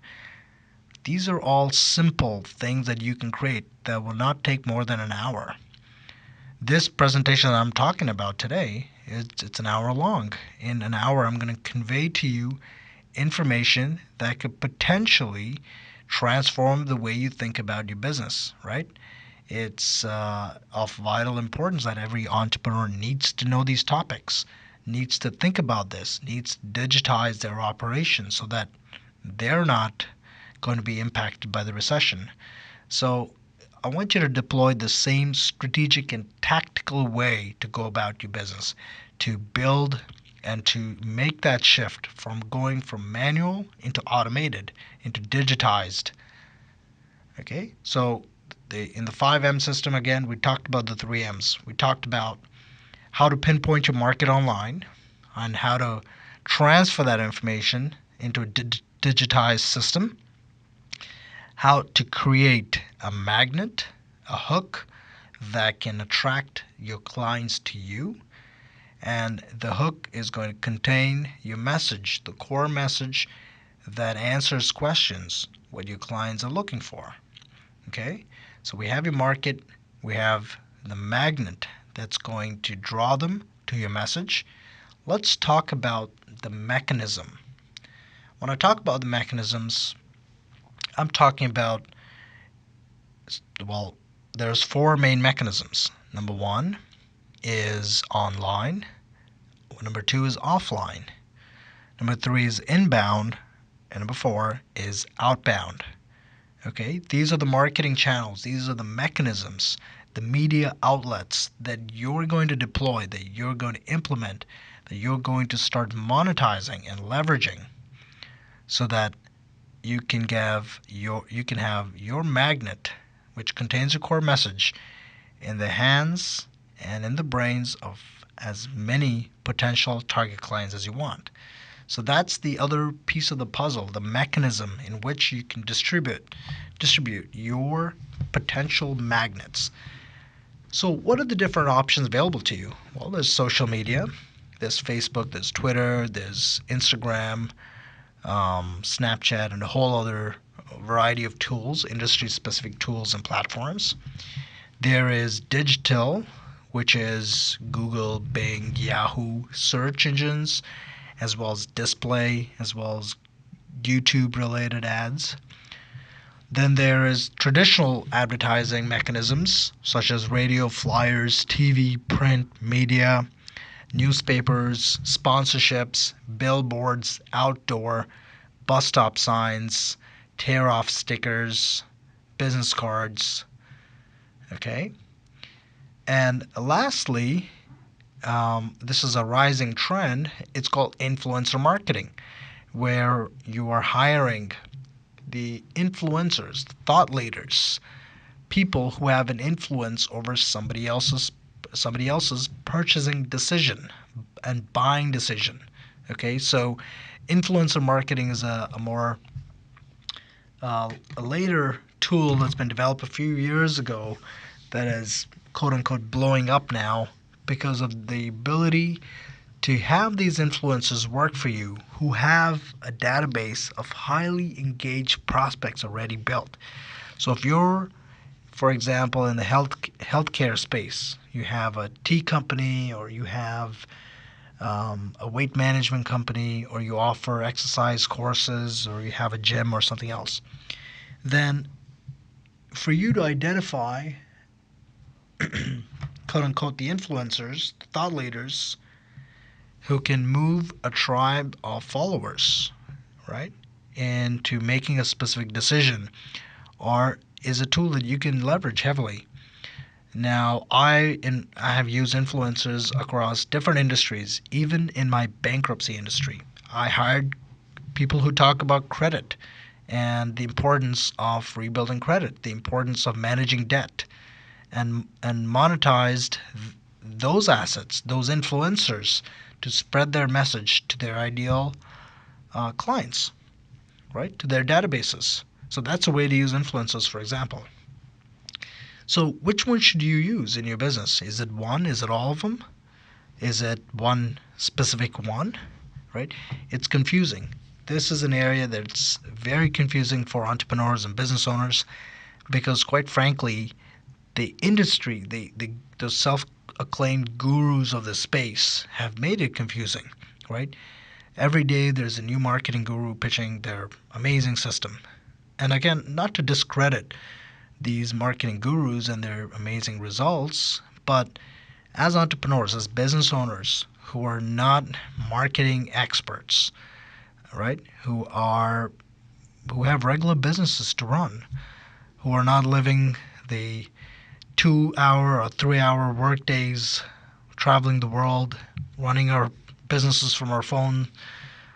These are all simple things that you can create that will not take more than an hour. This presentation that I'm talking about today, it's an hour long. In an hour, I'm going to convey to you information that could potentially transform the way you think about your business, right? It's of vital importance that every entrepreneur needs to know these topics, needs to think about this, needs to digitize their operations so that they're not going to be impacted by the recession. So I want you to deploy the same strategic and tactical way to go about your business, to build and to make that shift from going from manual into automated, into digitized. Okay, so in the 5M system, again, we talked about the 3Ms. We talked about how to pinpoint your market online and how to transfer that information into a digitized system, how to create a magnet, a hook that can attract your clients to you. And the hook is going to contain your message, the core message that answers questions, what your clients are looking for. Okay? So we have your market, we have the magnet that's going to draw them to your message. Let's talk about the mechanism. When I talk about the mechanisms, I'm talking about, well, there's 4 main mechanisms. Number 1 is online. Number 2 is offline. Number 3 is inbound. And number 4 is outbound. Okay, these are the marketing channels, these are the mechanisms, the media outlets that you're going to deploy, that you're going to implement, that you're going to start monetizing and leveraging so that you can have your magnet, which contains your core message, in the hands and in the brains of as many potential target clients as you want. So that's the other piece of the puzzle, the mechanism in which you can distribute your potential magnets. So what are the different options available to you? Well, there's social media, there's Facebook, there's Twitter, there's Instagram, Snapchat, and a whole other variety of tools, industry-specific tools and platforms. There is digital, which is Google, Bing, Yahoo search engines, as well as display, as well as YouTube-related ads. Then there is traditional advertising mechanisms, such as radio, flyers, TV, print, media, newspapers, sponsorships, billboards, outdoor, bus stop signs, tear-off stickers, business cards. Okay? And lastly, this is a rising trend. It's called influencer marketing, where you are hiring the influencers, the thought leaders, people who have an influence over somebody else's purchasing decision and buying decision. Okay, so influencer marketing is a more a later tool that's been developed a few years ago that is quote unquote blowing up now because of the ability to have these influencers work for you who have a database of highly engaged prospects already built. So if you're, for example, in the healthcare space, you have a tea company, or you have a weight management company, or you offer exercise courses, or you have a gym or something else, then for you to identify, quote unquote, the influencers, the thought leaders who can move a tribe of followers, right, into making a specific decision, or is a tool that you can leverage heavily. Now, I have used influencers across different industries, even in my bankruptcy industry. I hired people who talk about credit and the importance of rebuilding credit, the importance of managing debt, and monetized those assets, those influencers, to spread their message to their ideal clients, right, to their databases. So that's a way to use influencers, for example. So which one should you use in your business? Is it one? Is it all of them? Is it one specific one? Right? It's confusing. This is an area that's very confusing for entrepreneurs and business owners because, quite frankly, the industry, the self-acclaimed gurus of the space have made it confusing, right? Every day there's a new marketing guru pitching their amazing system. And again, not to discredit these marketing gurus and their amazing results, but as entrepreneurs, as business owners who are not marketing experts, right? Who have regular businesses to run, who are not living the 2 hour or 3 hour work days, traveling the world, running our businesses from our phone,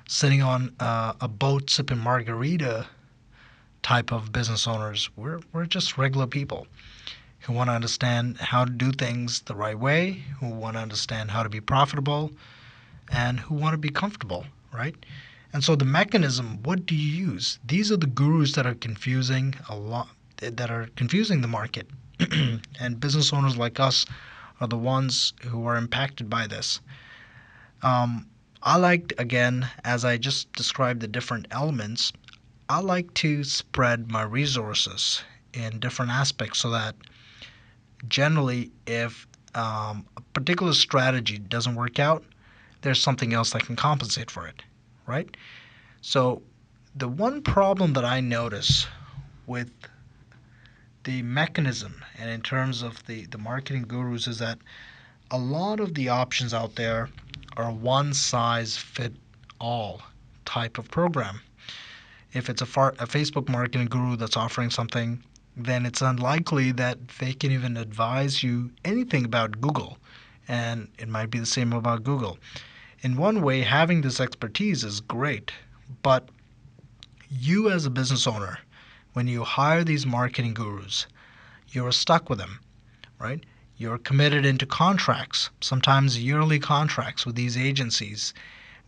sitting on a boat sipping margarita type of business owners. We're just regular people who want to understand how to do things the right way, who want to understand how to be profitable, and who want to be comfortable, right? And so the mechanism, what do you use? These are the gurus that are confusing a lot, that are confusing the market. And business owners like us are the ones who are impacted by this. I like, again, as I just described the different elements, I like to spread my resources in different aspects so that generally if a particular strategy doesn't work out, there's something else that can compensate for it, right? So the one problem that I notice with the mechanism and in terms of the marketing gurus is that a lot of the options out there are one size fit all type of program. If it's a Facebook marketing guru that's offering something, then it's unlikely that they can even advise you anything about Google. And it might be the same about Google. In one way, having this expertise is great, but you as a business owner, when you hire these marketing gurus, you're stuck with them, right? You're committed into contracts, sometimes yearly contracts with these agencies,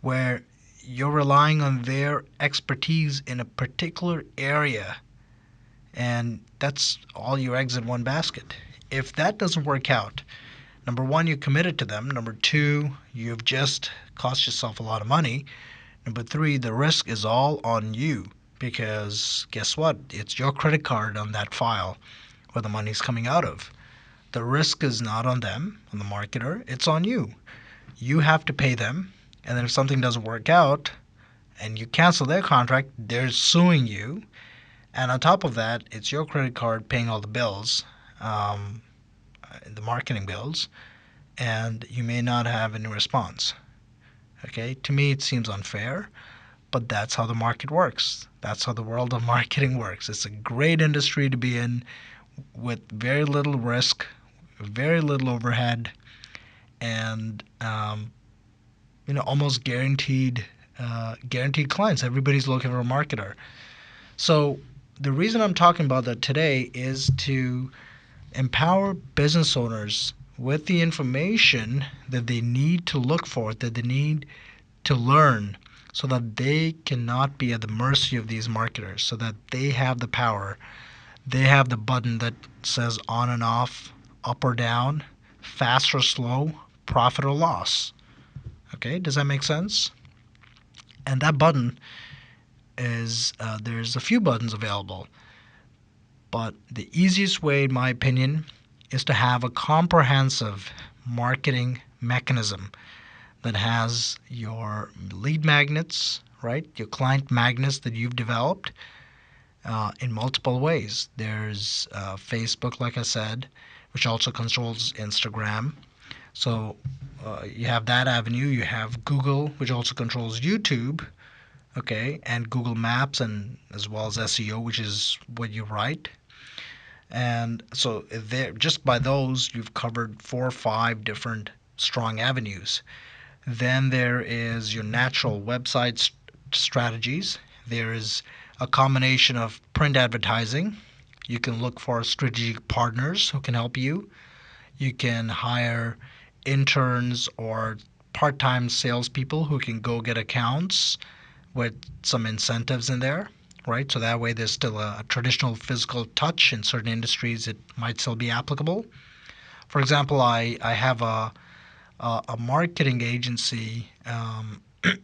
where you're relying on their expertise in a particular area, and that's all your eggs in one basket. If that doesn't work out, number one, you're committed to them. Number two, you've just cost yourself a lot of money. Number three, the risk is all on you because guess what? It's your credit card on that file where the money's coming out of. The risk is not on them, on the marketer. It's on you. You have to pay them. And then if something doesn't work out and you cancel their contract, they're suing you. And on top of that, it's your credit card paying all the bills, the marketing bills, and you may not have any response. Okay, to me it seems unfair, but that's how the market works. That's how the world of marketing works. It's a great industry to be in with very little risk, very little overhead, and almost guaranteed clients. Everybody's looking for a marketer. So the reason I'm talking about that today is to empower business owners with the information that they need to look for, that they need to learn, so that they cannot be at the mercy of these marketers, so that they have the power. They have the button that says on and off, up or down, fast or slow, profit or loss. Okay, does that make sense? And that button is, there's a few buttons available, but the easiest way, in my opinion, is to have a comprehensive marketing mechanism that has your lead magnets, right? Your client magnets that you've developed in multiple ways. There's Facebook, like I said, which also controls Instagram. So you have that avenue. You have Google, which also controls YouTube, okay, and Google Maps, and as well as SEO, which is what you write. And so there, just by those, you've covered 4 or 5 different strong avenues. Then there is your natural website strategies. There is a combination of print advertising. You can look for strategic partners who can help you. You can hire interns or part-time salespeople who can go get accounts with some incentives in there, right? So that way there's still a traditional physical touch. In certain industries it might still be applicable. For example, I have a marketing agency,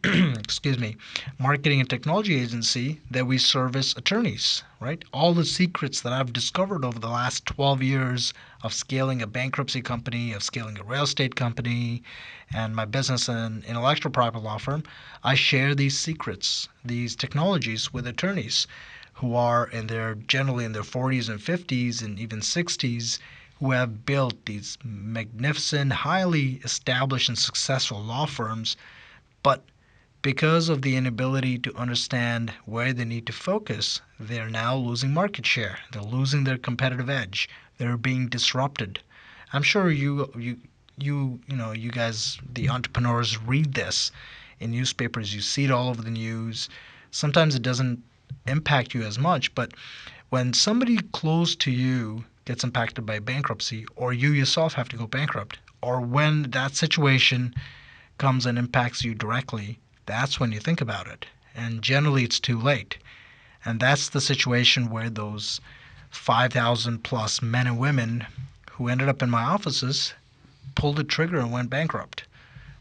excuse me, marketing and technology agency that we service attorneys, right? All the secrets that I've discovered over the last 12 years of scaling a bankruptcy company, of scaling a real estate company, and my business and intellectual property law firm, I share these secrets, these technologies with attorneys who are generally in their 40s and 50s and even 60s, who have built these magnificent, highly established and successful law firms, but because of the inability to understand where they need to focus, they're now losing market share. They're losing their competitive edge. They're being disrupted. I'm sure you guys, the entrepreneurs, read this in newspapers. You see it all over the news. Sometimes it doesn't impact you as much, but when somebody close to you gets impacted by bankruptcy, or you yourself have to go bankrupt, or when that situation comes and impacts you directly, that's when you think about it. And generally it's too late. And that's the situation where those 5,000 plus men and women who ended up in my offices pulled the trigger and went bankrupt,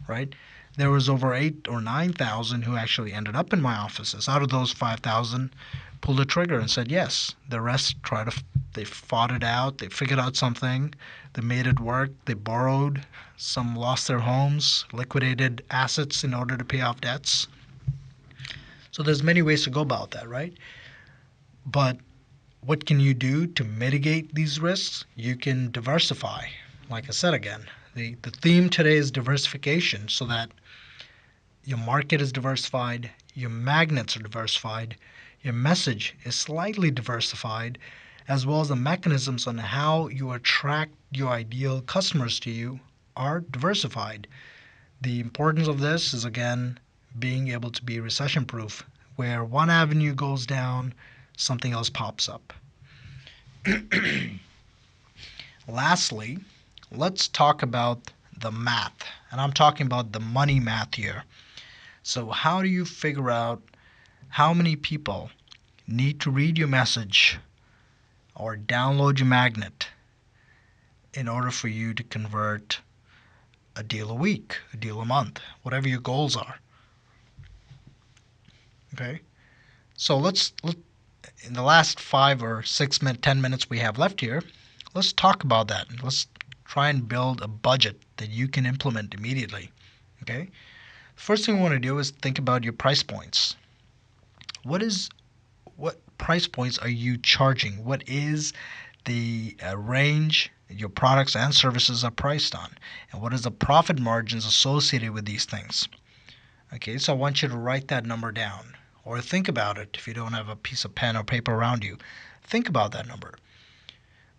right? There was over 8 or 9,000 who actually ended up in my offices. Out of those 5,000, pulled the trigger and said yes. The rest they fought it out. They figured out something. They made it work. They borrowed. Some lost their homes, liquidated assets in order to pay off debts. So there's many ways to go about that, right? But what can you do to mitigate these risks? You can diversify. Like I said again, the theme today is diversification, so that your market is diversified, your magnets are diversified, your message is slightly diversified, as well as the mechanisms on how you attract your ideal customers to you are diversified. The importance of this is, again, being able to be recession proof. Where one avenue goes down, something else pops up. Lastly, let's talk about the math. And I'm talking about the money math here. So how do you figure out how many people need to read your message or download your magnet in order for you to convert a deal a week, a deal a month, whatever your goals are? Okay? So let's in the last 5 or 6 minutes, 10 minutes we have left here, let's talk about that. Let's try and build a budget that you can implement immediately. Okay? First thing we want to do is think about your price points. What price points are you charging? What is the range your products and services are priced on? And what is the profit margins associated with these things? Okay, so I want you to write that number down, or think about it if you don't have a piece of pen or paper around you. Think about that number.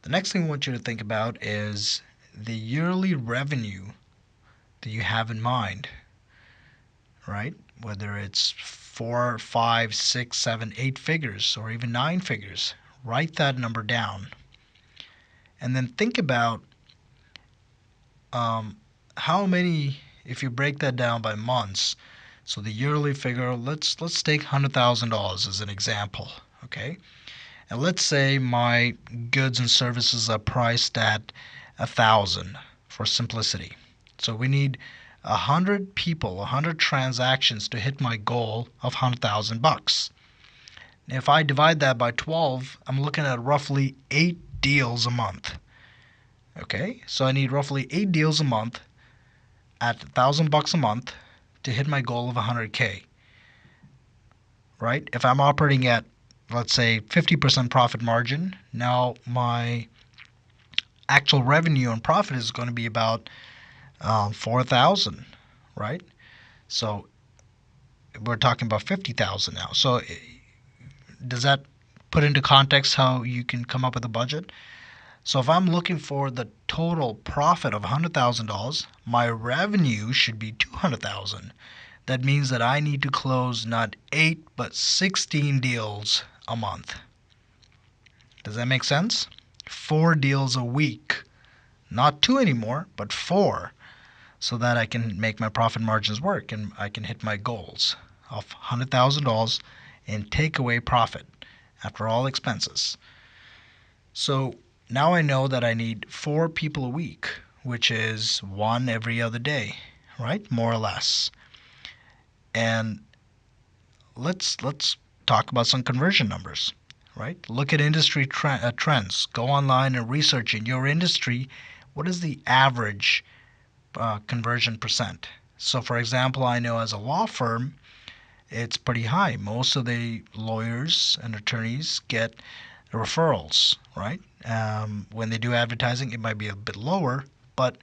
The next thing I want you to think about is the yearly revenue that you have in mind, right? Whether it's 4, 5, 6, 7, 8 figures, or even 9 figures, write that number down. And then think about how many, if you break that down by months, so the yearly figure, let's take $100,000 as an example, okay? And let's say my goods and services are priced at 1,000 for simplicity. So we need 100 people, 100 transactions to hit my goal of 100,000 bucks. If I divide that by 12, I'm looking at roughly 8 deals a month. Okay, so I need roughly 8 deals a month at 1,000 bucks a month to hit my goal of 100K. Right? If I'm operating at, let's say, 50% profit margin, now my actual revenue and profit is going to be about 4,000, right? So we're talking about 50,000 now. So does that put into context how you can come up with a budget? So if I'm looking for the total profit of $100,000, my revenue should be $200,000. That means that I need to close not 8 but 16 deals a month. Does that make sense? 4 deals a week. Not 2 anymore, but 4, so that I can make my profit margins work and I can hit my goals of $100,000 in takeaway profit after all expenses. So now I know that I need 4 people a week, which is 1 every other day, right? More or less. And let's talk about some conversion numbers, right? Look at industry trends. Go online and research in your industry what is the average conversion percent. So, for example, I know as a law firm, it's pretty high. Most of the lawyers and attorneys get referrals, right? When they do advertising, it might be a bit lower, but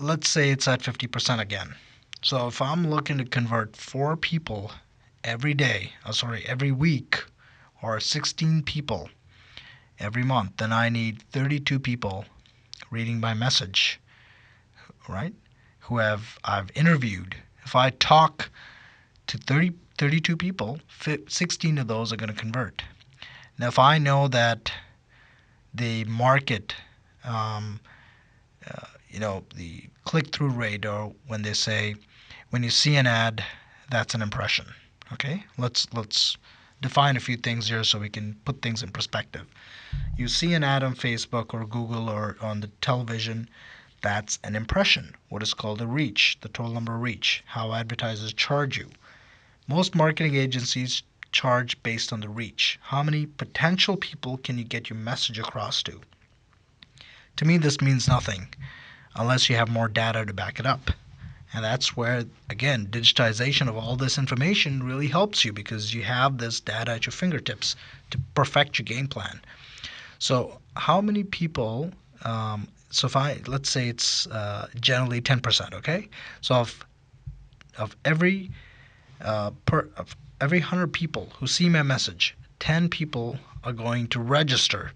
let's say it's at 50% again. So if I'm looking to convert 4 people every day, every week, or 16 people every month, then I need 32 people reading my message, right? I've interviewed. If I talk to 32 people, 16 of those are going to convert. Now, if I know that the market, the click-through rate, or when they say, when you see an ad, that's an impression. Okay, let's define a few things here so we can put things in perspective. You see an ad on Facebook or Google or on the television, that's an impression. What is called a reach, the total number of reach, how advertisers charge you. Most marketing agencies charge based on the reach. How many potential people can you get your message across to? To me, this means nothing unless you have more data to back it up. And that's where, again, digitization of all this information really helps you, because you have this data at your fingertips to perfect your game plan. So how many people, let's say it's generally 10%, okay? So of every 100 people who see my message, 10 people are going to register.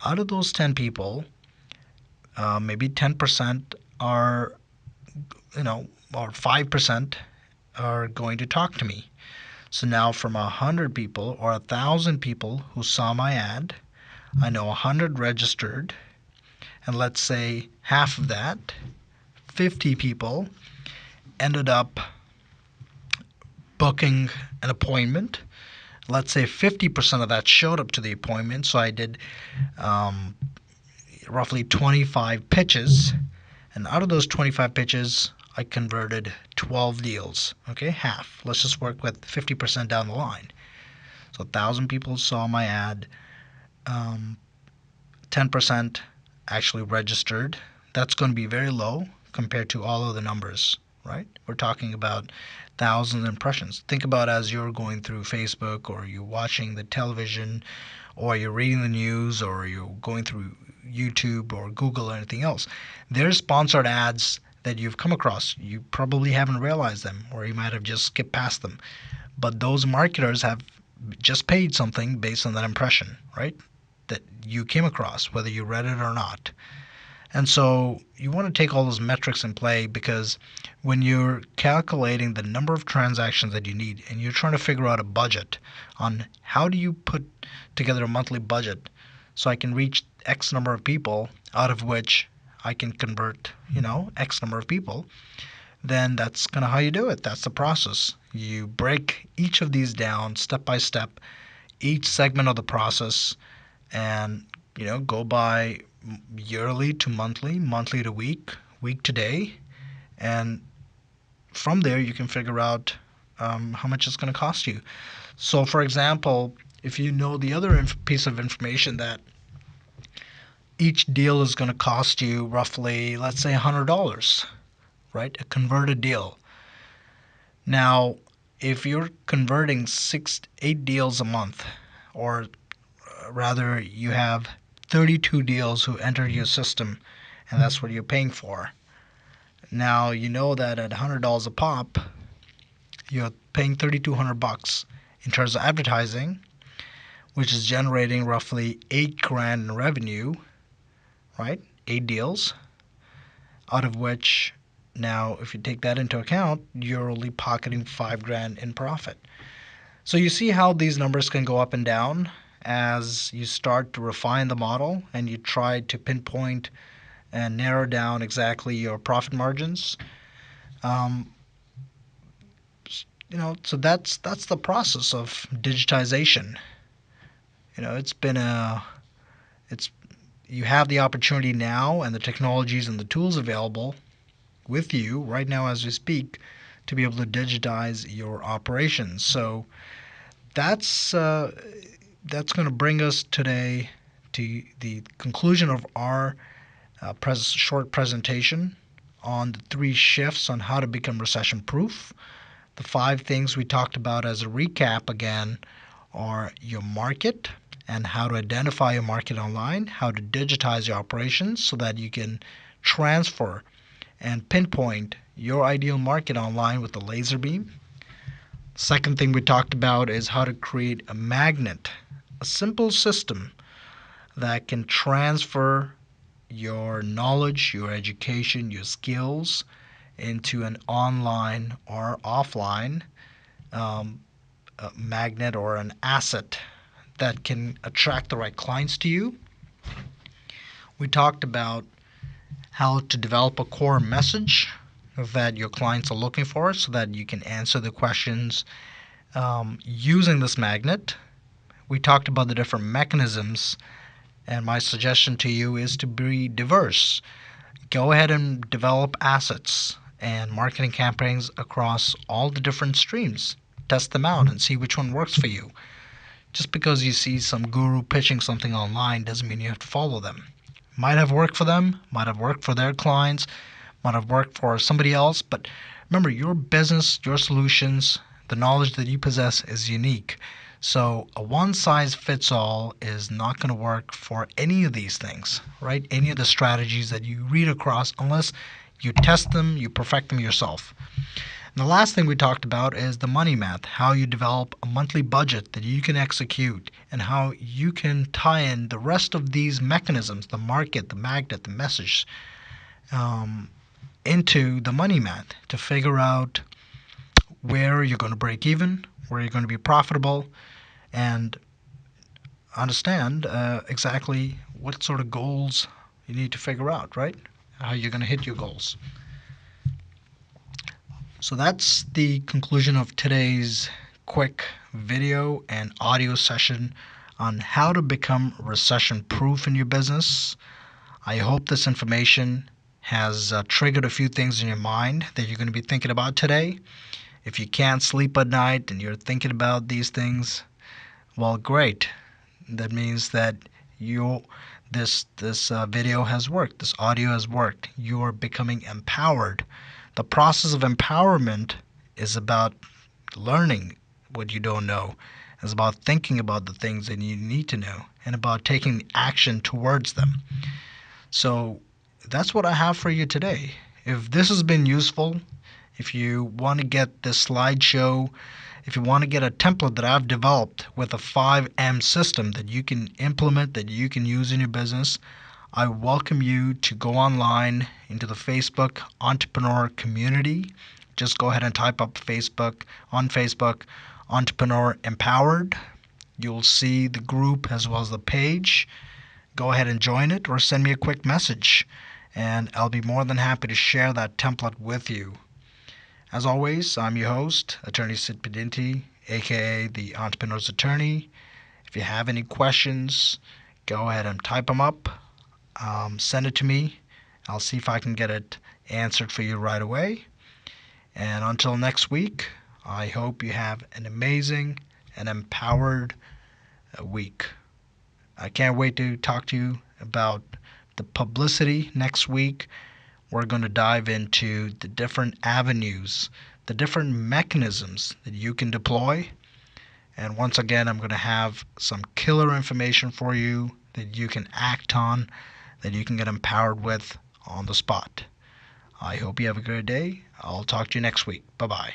Out of those 10 people, maybe 10% are, or 5% are going to talk to me. So now from 100 people or 1,000 people who saw my ad, I know 100 registered, and let's say half of that, 50 people, ended up booking an appointment. Let's say 50% of that showed up to the appointment, so I did roughly 25 pitches, and out of those 25 pitches, I converted 12 deals. Okay, half. Let's just work with 50% down the line. So 1,000 people saw my ad, 10% actually registered. That's going to be very low compared to all of the numbers, right? We're talking about thousands of impressions. Think about as you're going through Facebook, or you're watching the television, or you're reading the news, or you're going through YouTube or Google or anything else. There's sponsored ads that you've come across. You probably haven't realized them, or you might have just skipped past them. But those marketers have just paid something based on that impression, right? That you came across, whether you read it or not. And so you want to take all those metrics in play, because when you're calculating the number of transactions that you need and you're trying to figure out a budget on how do you put together a monthly budget so I can reach X number of people, out of which I can convert, X number of people, then that's kind of how you do it. That's the process. You break each of these down step by step, each segment of the process, and go by yearly to monthly, monthly to week, week to day, and from there you can figure out how much it's going to cost you. So, for example, if you know the other piece of information that each deal is going to cost you roughly, let's say, $100, right? A converted deal. Now, if you're converting 8 deals a month, or rather you have 32 deals who enter your system, and that's what you're paying for. Now, you know that at $100 a pop, you're paying $3,200 in terms of advertising, which is generating roughly $8,000 in revenue, right? 8 deals, out of which, now if you take that into account, you're only pocketing $5,000 in profit. So you see how these numbers can go up and down as you start to refine the model and you try to pinpoint and narrow down exactly your profit margins. So that's the process of digitization. You have the opportunity now and the technologies and the tools available with you right now as we speak to be able to digitize your operations. So that's going to bring us today to the conclusion of our short presentation on the 3 shifts on how to become recession proof. The 5 things we talked about as a recap again are your market and how to identify your market online, how to digitize your operations so that you can transfer and pinpoint your ideal market online with the laser beam. Second thing we talked about is how to create a magnet, a simple system that can transfer your knowledge, your education, your skills into an online or offline magnet or an asset that can attract the right clients to you. We talked about how to develop a core message that your clients are looking for so that you can answer the questions using this magnet. We talked about the different mechanisms, and my suggestion to you is to be diverse. Go ahead and develop assets and marketing campaigns across all the different streams. Test them out and see which one works for you. Just because you see some guru pitching something online doesn't mean you have to follow them. Might have worked for them, might have worked for their clients, might have worked for somebody else, but remember, your business, your solutions, the knowledge that you possess is unique. So a one-size-fits-all is not going to work for any of these things, right? Any of the strategies that you read across, unless you test them, you perfect them yourself. And the last thing we talked about is the money math, how you develop a monthly budget that you can execute and how you can tie in the rest of these mechanisms, the market, the magnet, the message, into the money math to figure out where you're going to break even, where you're going to be profitable, and understand exactly what sort of goals you need to figure out, right? How you're going to hit your goals. So that's the conclusion of today's quick video and audio session on how to become recession proof in your business. I hope this information has triggered a few things in your mind that you're going to be thinking about today. If you can't sleep at night and you're thinking about these things, well, great. That means that this video has worked. This audio has worked. You are becoming empowered. The process of empowerment is about learning what you don't know. It's about thinking about the things that you need to know and about taking action towards them. So that's what I have for you today. If this has been useful, if you want to get this slideshow, if you want to get a template that I've developed with a 5M system that you can implement, that you can use in your business, I welcome you to go online into the Facebook entrepreneur community. Just go ahead and type up Facebook, Entrepreneur Empowered. You'll see the group as well as the page. Go ahead and join it or send me a quick message, and I'll be more than happy to share that template with you. As always, I'm your host, Attorney Sid Pedinti, aka the Entrepreneur's Attorney. If you have any questions, go ahead and type them up. Send it to me. I'll see if I can get it answered for you right away. And until next week, I hope you have an amazing and empowered week. I can't wait to talk to you about the publicity next week. We're going to dive into the different avenues, the different mechanisms that you can deploy. And once again, I'm going to have some killer information for you that you can act on, that you can get empowered with on the spot. I hope you have a great day. I'll talk to you next week. Bye-bye.